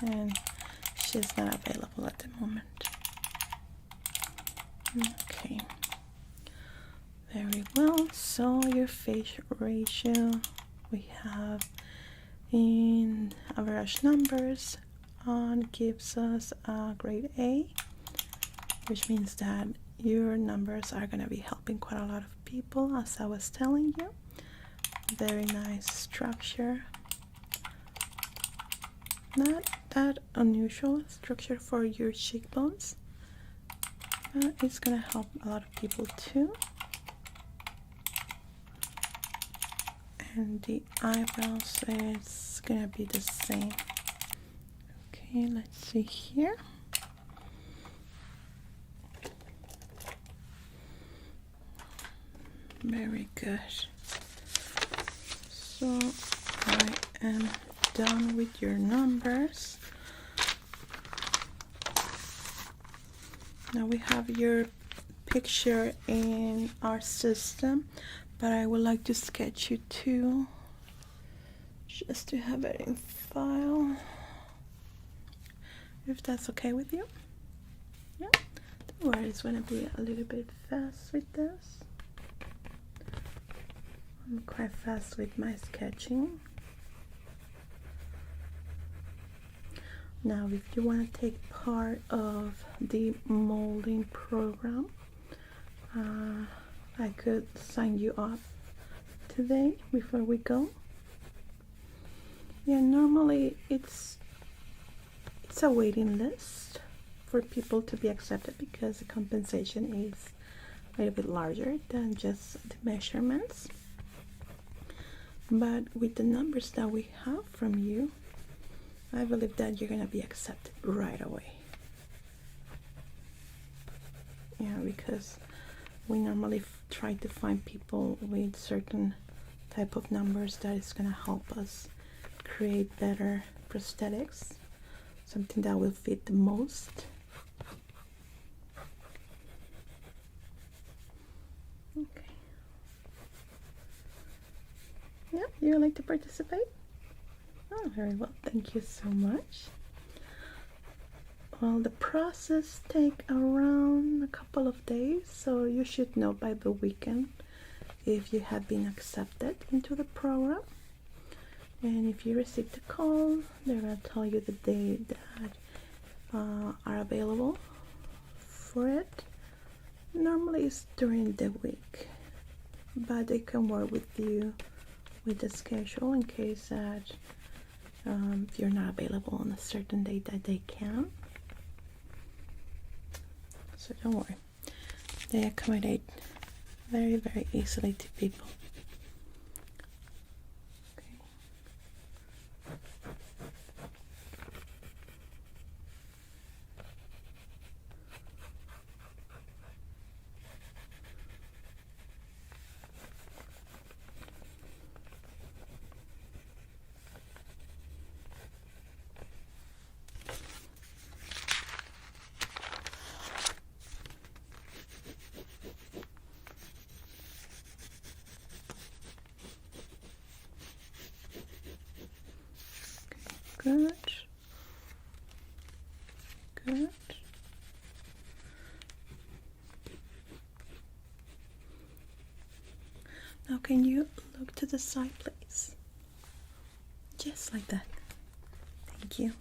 Speaker 1: and she's not available at the moment. Okay, very well. So your face ratio we have in average numbers gives us a grade A, which means that your numbers are going to be helping quite a lot of people, as I was telling you. Very nice structure, not that unusual structure for your cheekbones, but it's going to help a lot of people too. And the eyebrows is gonna be the same. Okay, let's see here. Very good. So I am done with your numbers. Now we have your picture in our system, but I would like to sketch you too, just to have it in file, if that's okay with you. Yeah, don't worry, it's gonna be a little bit fast with this. I'm quite fast with my sketching. Now if you want to take part of the molding program, I could sign you up today before we go. Yeah, normally it's a waiting list for people to be accepted because the compensation is a little bit larger than just the measurements. But with the numbers that we have from you, I believe that you're gonna be accepted right away. Yeah, because we normally try to find people with certain type of numbers that is going to help us create better prosthetics, something that will fit the most. Okay. Yeah, you would like to participate? Oh, very well. Thank you so much. Well, the process takes around a couple of days, so you should know by the weekend if you have been accepted into the program. And if you receive the call, they're going to tell you the day that are available for it. Normally it's during the week, but they can work with you with the schedule in case that you're not available on a certain date that they can. So don't worry, they accommodate very, very easily to people. Okay. Good. Good. Now can you look to the side, please? Just like that. Thank you.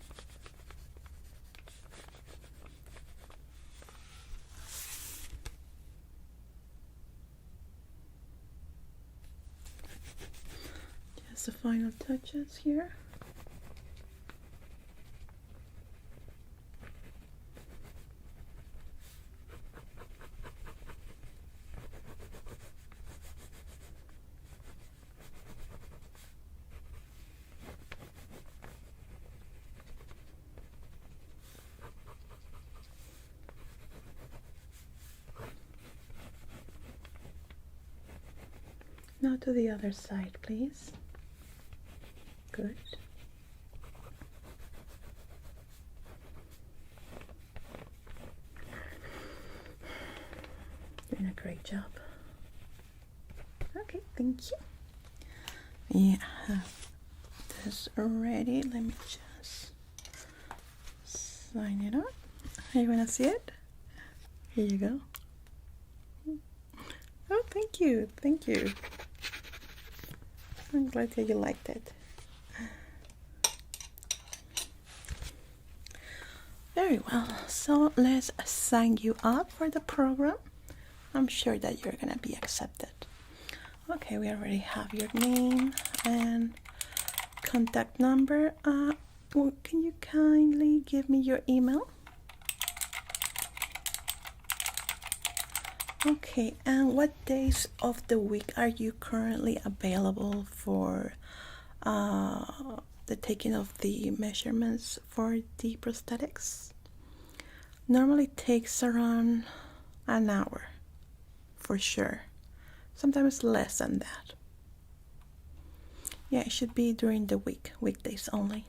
Speaker 1: Just the final touches here. Now to the other side, please. Good. Doing a great job. Okay, thank you. Yeah, have this already. Let me just sign it up. You wanna see it? Here you go. Oh, thank you. Thank you. I'm glad that you liked it. Very well. So let's sign you up for the program. I'm sure that you're gonna be accepted. Okay, we already have your name and contact number. Well, can you kindly give me your email? Okay, and what days of the week are you currently available for the taking of the measurements for the prosthetics? Normally takes around an hour, for sure. Sometimes less than that. Yeah, it should be during the weekdays only.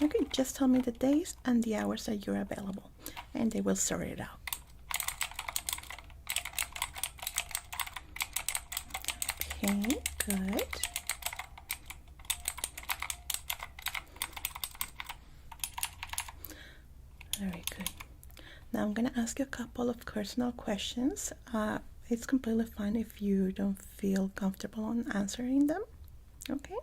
Speaker 1: Okay, just tell me the days and the hours that you're available, and they will sort it out. Okay, good. Very good. Now I'm going to ask you a couple of personal questions. It's completely fine if you don't feel comfortable on answering them. Okay.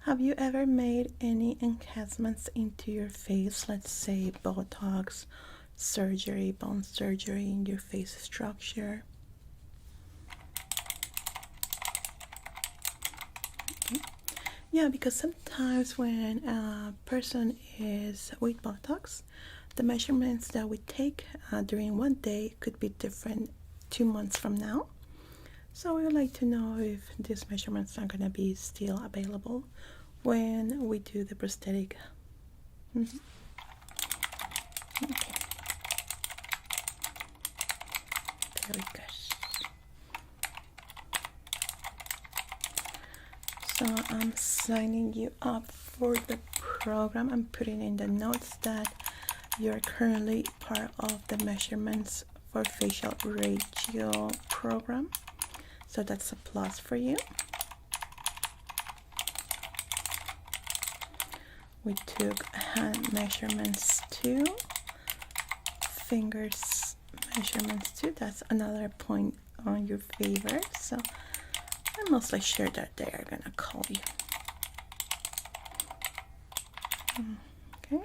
Speaker 1: Have you ever made any enhancements into your face, let's say Botox surgery, bone surgery in your face structure? Okay. Yeah, because sometimes when a person is with Botox, the measurements that we take during one day could be different 2 months from now. So we would like to know if these measurements are going to be still available when we do the prosthetic. Okay. Very good. So I'm signing you up for the program. I'm putting in the notes that you're currently part of the measurements for facial ratio program. So that's a plus for you. We took hand measurements too, fingers measurements too. That's another point on your favor. So I'm mostly sure that they are gonna call you. Okay,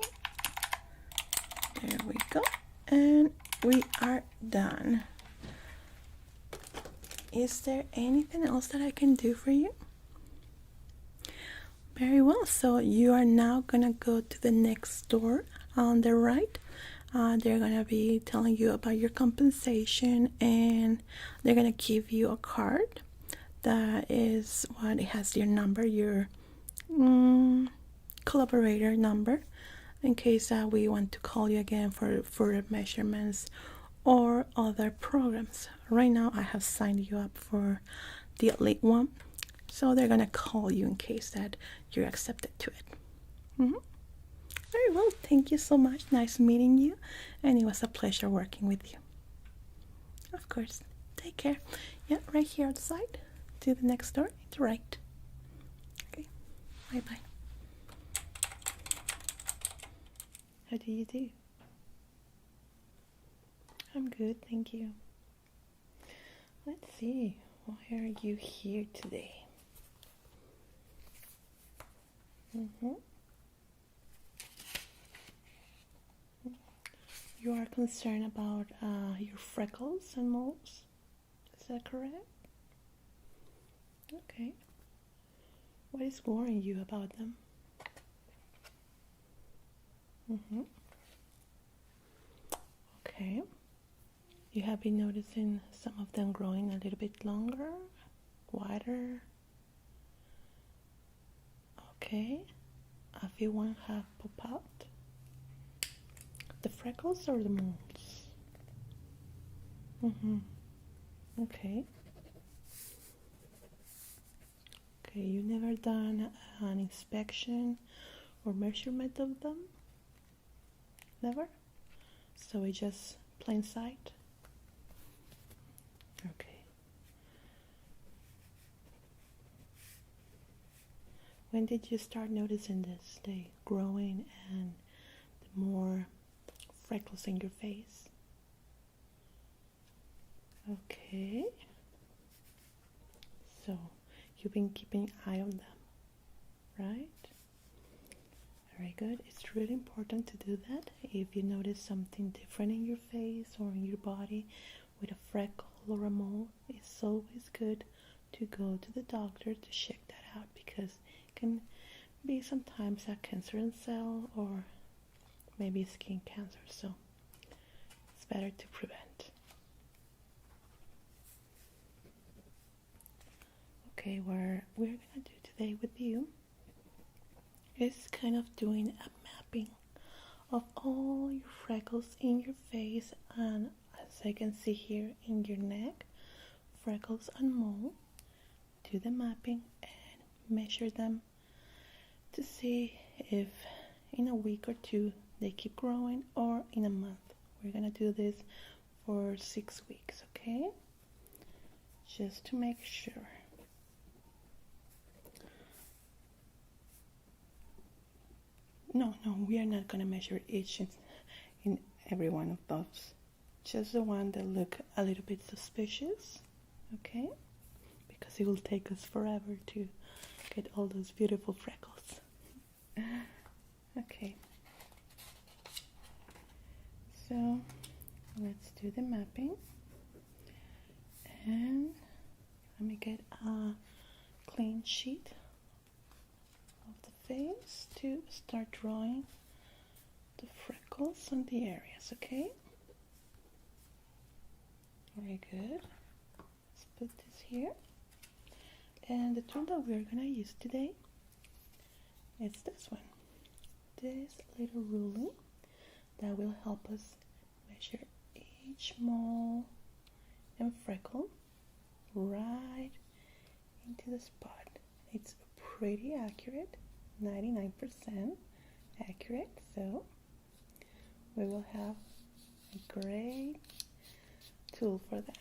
Speaker 1: there we go, and we are done. Is there anything else that I can do for you? Very well, so you are now gonna go to the next door on the right. They're gonna be telling you about your compensation, and they're gonna give you a card that is what it has your number, your collaborator number, in case we want to call you again for measurements or other programs. Right now I have signed you up for the elite one, so they're gonna call you in case that you're accepted to it. Very well, thank you so much. Nice meeting you, and it was a pleasure working with you. Of course. Take care. Yeah, right here outside. To the next door. It's right. Okay. Bye bye. How do you do? I'm good, thank you. Let's see. Why are you here today? You are concerned about your freckles and moles? Is that correct? Okay. What is worrying you about them? Okay. You have been noticing some of them growing a little bit longer, wider. Okay. A few ones have popped out. The freckles or the moles? Okay. Okay, you never done an inspection or measurement of them? Never? So it's just plain sight? Okay. When did you start noticing this? They growing and the more freckles in your face? Okay. So you've been keeping an eye on them, right? Very good. It's really important to do that. If you notice something different in your face or in your body with a freckle or a mole, it's always good to go to the doctor to check that out, because it can be sometimes a cancerous cell or maybe skin cancer, so it's better to prevent. Okay, what we're gonna do today with you is kind of doing a mapping of all your freckles in your face, and as I can see here in your neck, freckles and mole. Do the mapping and measure them to see if in a week or two they keep growing, or in a month. We're gonna do this for 6 weeks, okay? Just to make sure. No, we are not gonna measure each in every one of those. Just the one that look a little bit suspicious, okay? Because it will take us forever to get all those beautiful freckles. Okay. So let's do the mapping, and let me get a clean sheet of the face to start drawing the freckles on the areas, okay? Very good. Let's put this here. And the tool that we're gonna use today is this one. This little ruler that will help us measure each mole and freckle right into the spot. It's pretty accurate, 99% accurate, so we will have a great tool for that.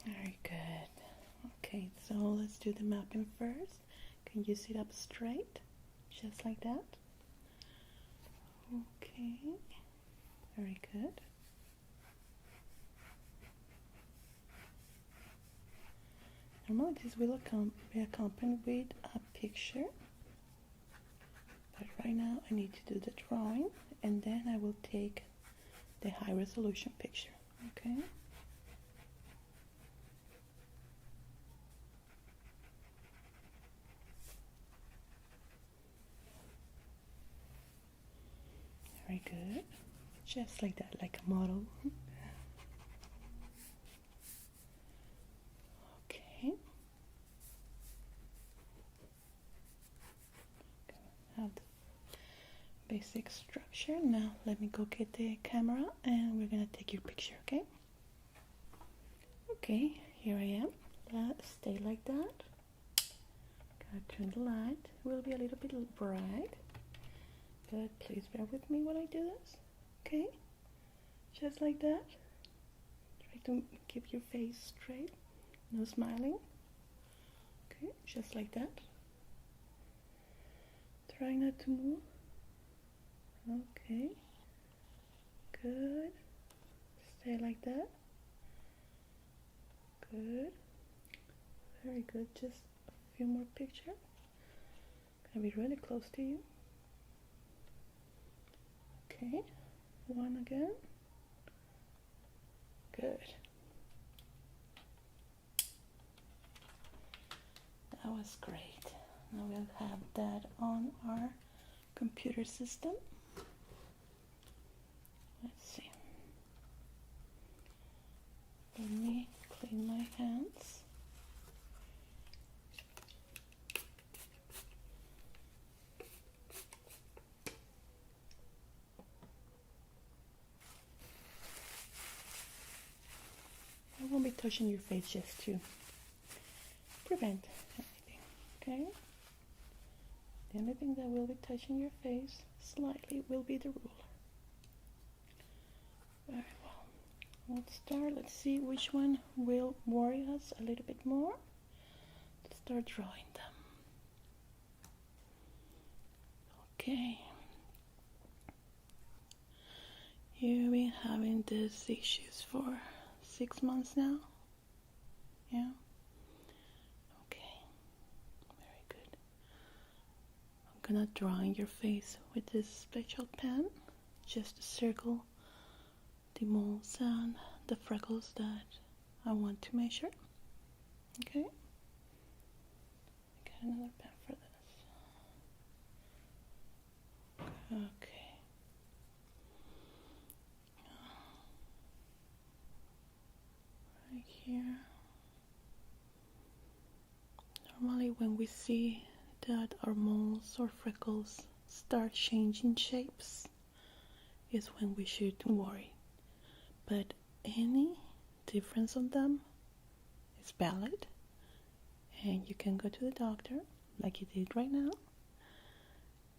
Speaker 1: Very good. Okay, so let's do the mapping first. Can you sit up straight? Just like that. Okay, very good. Normally this will be accompanied with a picture, but right now I need to do the drawing, and then I will take the high resolution picture, okay? Very good. Just like that, like a model. Okay. Have the basic structure. Now let me go get the camera and we're gonna take your picture, okay? Okay, here I am. Let's stay like that. Gotta turn the light. It will be a little bit bright, but please bear with me while I do this, okay? Just like that. Try to keep your face straight, no smiling. Okay, just like that. Try not to move. Okay, good. Stay like that. Good. Very good. Just a few more pictures. Gonna be really close to you. Okay, one again. Good. That was great. Now we'll have that on our computer system. Let's see. Let me clean my hands. It won't be touching your face just to prevent anything, okay? The only thing that will be touching your face slightly will be the ruler. Very well. Let's start. Let's see which one will worry us a little bit more. Let's start drawing them. Okay. You've been having these issues for 6 months now? Yeah? Okay. Very good. I'm gonna draw in your face with this special pen, just to circle the moles and the freckles that I want to measure. Okay? Get another pen for this. Okay. Right here. Normally when we see that our moles or freckles start changing shapes is when we should worry. But any difference of them is valid, and you can go to the doctor like you did right now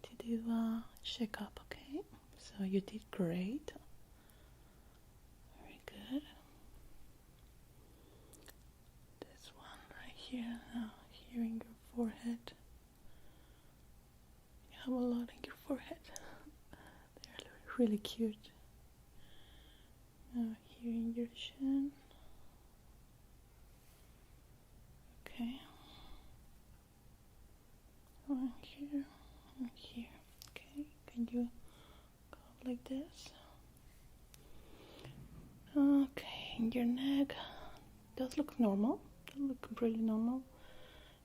Speaker 1: to do a checkup, okay? So you did great. Very good. This one right here, now here in your forehead. You have a lot in your forehead. They're really cute. Now here in your chin. Okay. One here, one here. Okay, can you go like this? Okay, in your neck does look normal. Does look pretty normal.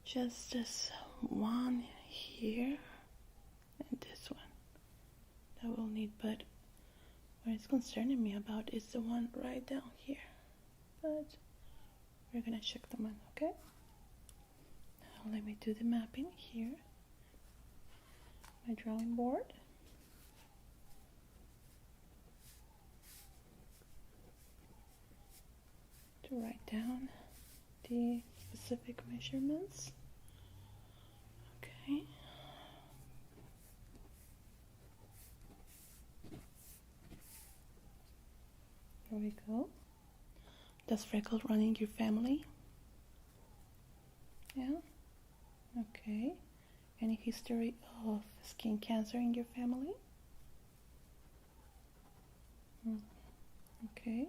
Speaker 1: Just this one here and this one that we'll need, but what it's concerning me about is the one right down here. But we're gonna check them out, okay? Now let me do the mapping here. My drawing board. To write down the specific measurements. Okay. Here we go. Does freckles run in your family? Yeah? Okay. Any history of skin cancer in your family? Okay.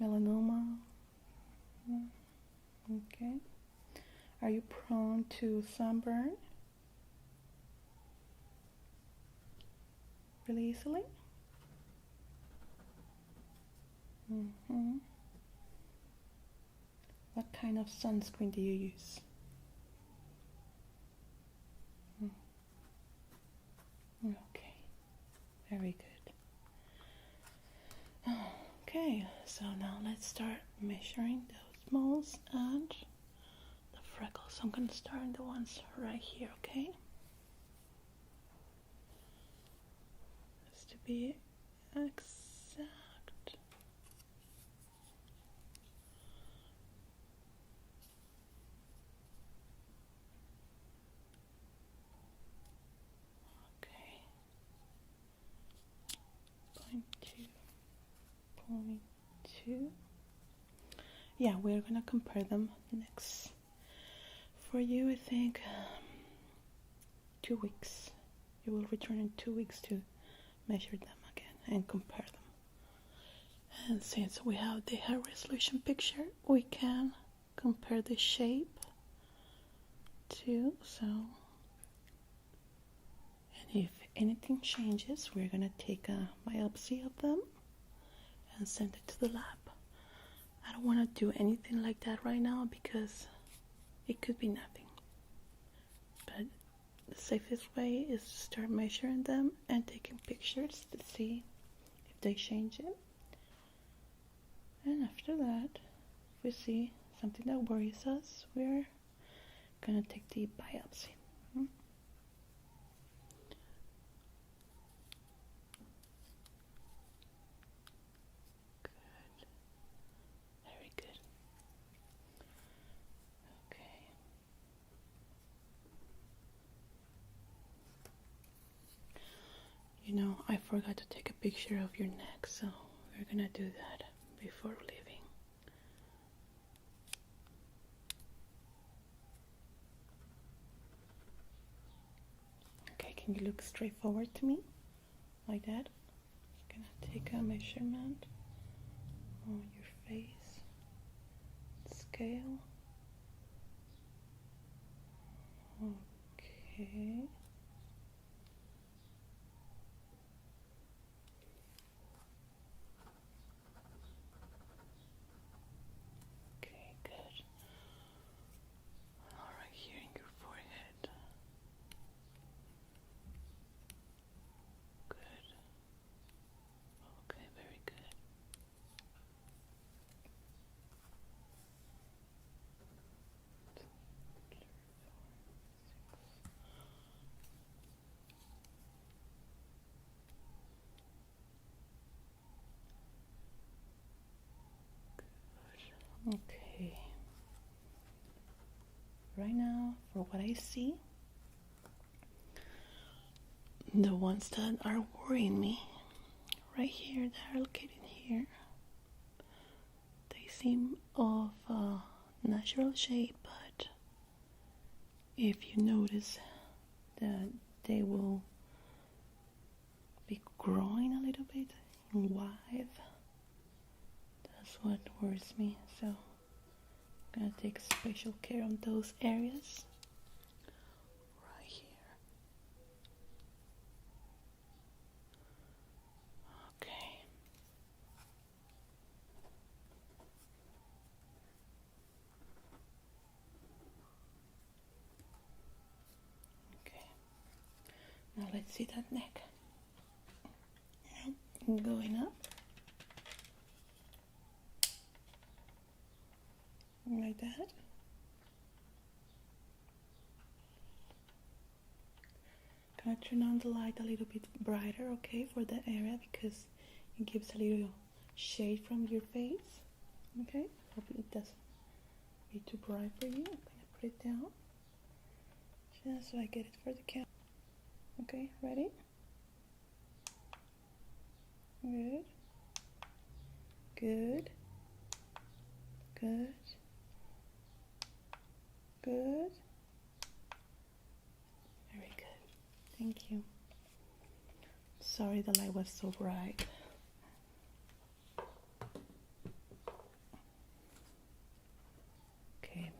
Speaker 1: Melanoma? Okay. Are you prone to sunburn? Really easily? What kind of sunscreen do you use? Okay, very good. Okay, so now let's start measuring those moles and the freckles. I'm going to start in the ones right here, okay? Just to be exact. Okay. 0.2. Yeah, we're gonna compare them next. For you, I think 2 weeks. You will return in 2 weeks to measure them again and compare them. And since we have the high resolution picture, we can compare the shape too. So, and if anything changes, we're gonna take a biopsy of them and send it to the lab. I don't want to do anything like that right now because it could be nothing. But the safest way is to start measuring them and taking pictures to see if they change it. And after that, if we see something that worries us, we're gonna take the biopsy. You know, I forgot to take a picture of your neck, so we're gonna do that before leaving. Okay, can you look straight forward to me? Like that? I'm gonna take a measurement on your face. Scale. Okay. Okay, good. All right, here in your forehead. Good. Okay, very good. Okay. Right now, for what I see, the ones that are worrying me, right here, that are located here, they seem of natural shape, but if you notice that they will be growing a little bit wide, that's what worries me. So I'm gonna take special care on those areas right here. Okay. Okay. Now let's see that neck. Going up. Like that. Gonna turn on the light a little bit brighter, okay, for that area, because it gives a little shade from your face. Okay, hopefully it doesn't be too bright for you. I'm gonna put it down just so I get it for the camera. Okay, ready? Good. Good. Good. Good. Very good. Thank you. Sorry the light was so bright. Okay.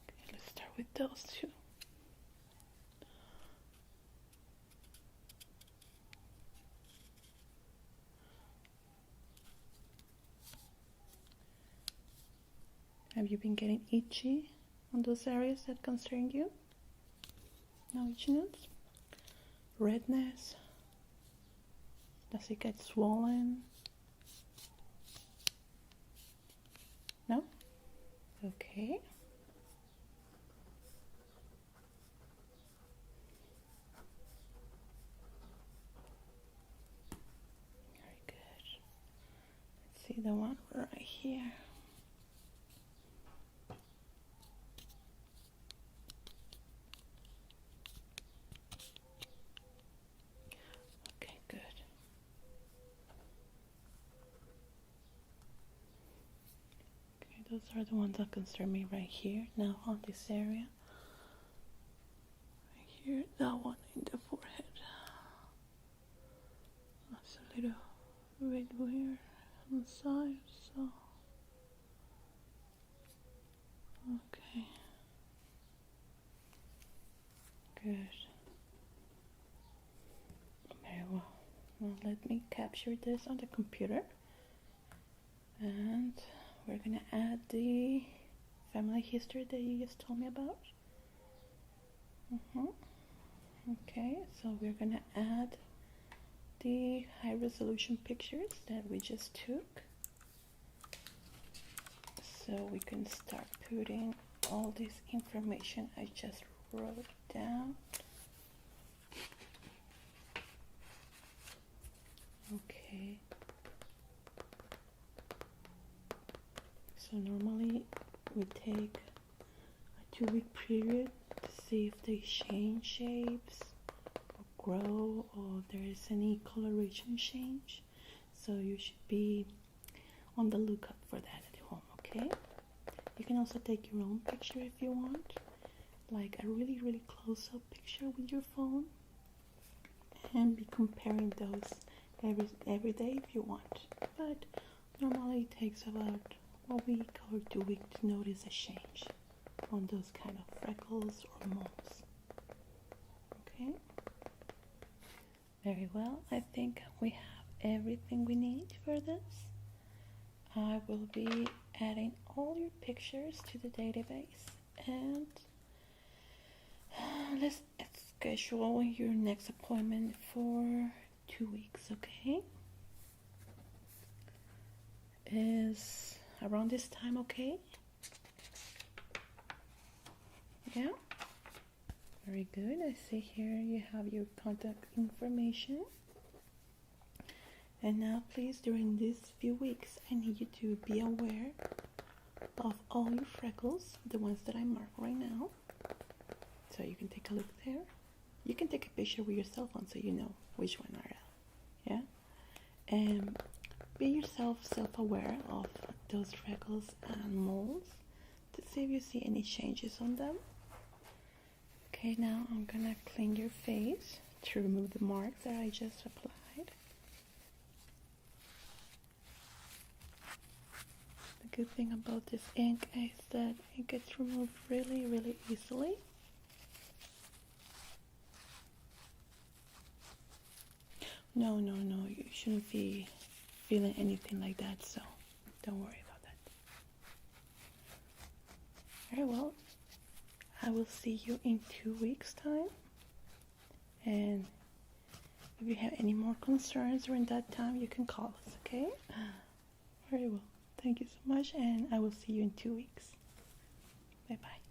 Speaker 1: Okay, let's start with those two. Have you been getting itchy on those areas that concern you? No itchiness? Redness? Does it get swollen? No? Okay. Very good. Let's see the one right here. Okay, good. Okay, those are the ones that concern me right here. Now on this area. Right here, that one in the forehead. That's a little bit weird on the side, so okay. Good. Very well. Now let me capture this on the computer, and we're gonna add the family history that you just told me about. Okay, so we're gonna add the high resolution pictures that we just took, so we can start putting all this information I just wrote down. Okay, so normally we take a 2-week period to see if they change shapes or grow or there is any coloration change. So you should be on the lookout for that at home, okay? You can also take your own picture if you want, like a really close-up picture with your phone, and be comparing those every day if you want. But normally it takes about a week or 2 weeks to notice a change on those kind of freckles or moles. Okay? Very well. I think we have everything we need for this. I will be adding all your pictures to the database, and let's schedule your next appointment for 2 weeks, okay? Is around this time okay? Yeah? Very good. I see here you have your contact information. And now please, during these few weeks, I need you to be aware of all your freckles, the ones that I mark right now. So you can take a look there. You can take a picture with your cell phone so you know which one are out. Yeah? And be yourself self-aware of those freckles and moles to see if you see any changes on them. Okay, now I'm gonna clean your face to remove the marks that I just applied. The good thing about this ink is that it gets removed really easily. No, you shouldn't be feeling anything like that, so don't worry about that. Very well. I will see you in 2 weeks' time. And if you have any more concerns during that time, you can call us, okay? Very well. Thank you so much, and I will see you in 2 weeks. Bye-bye.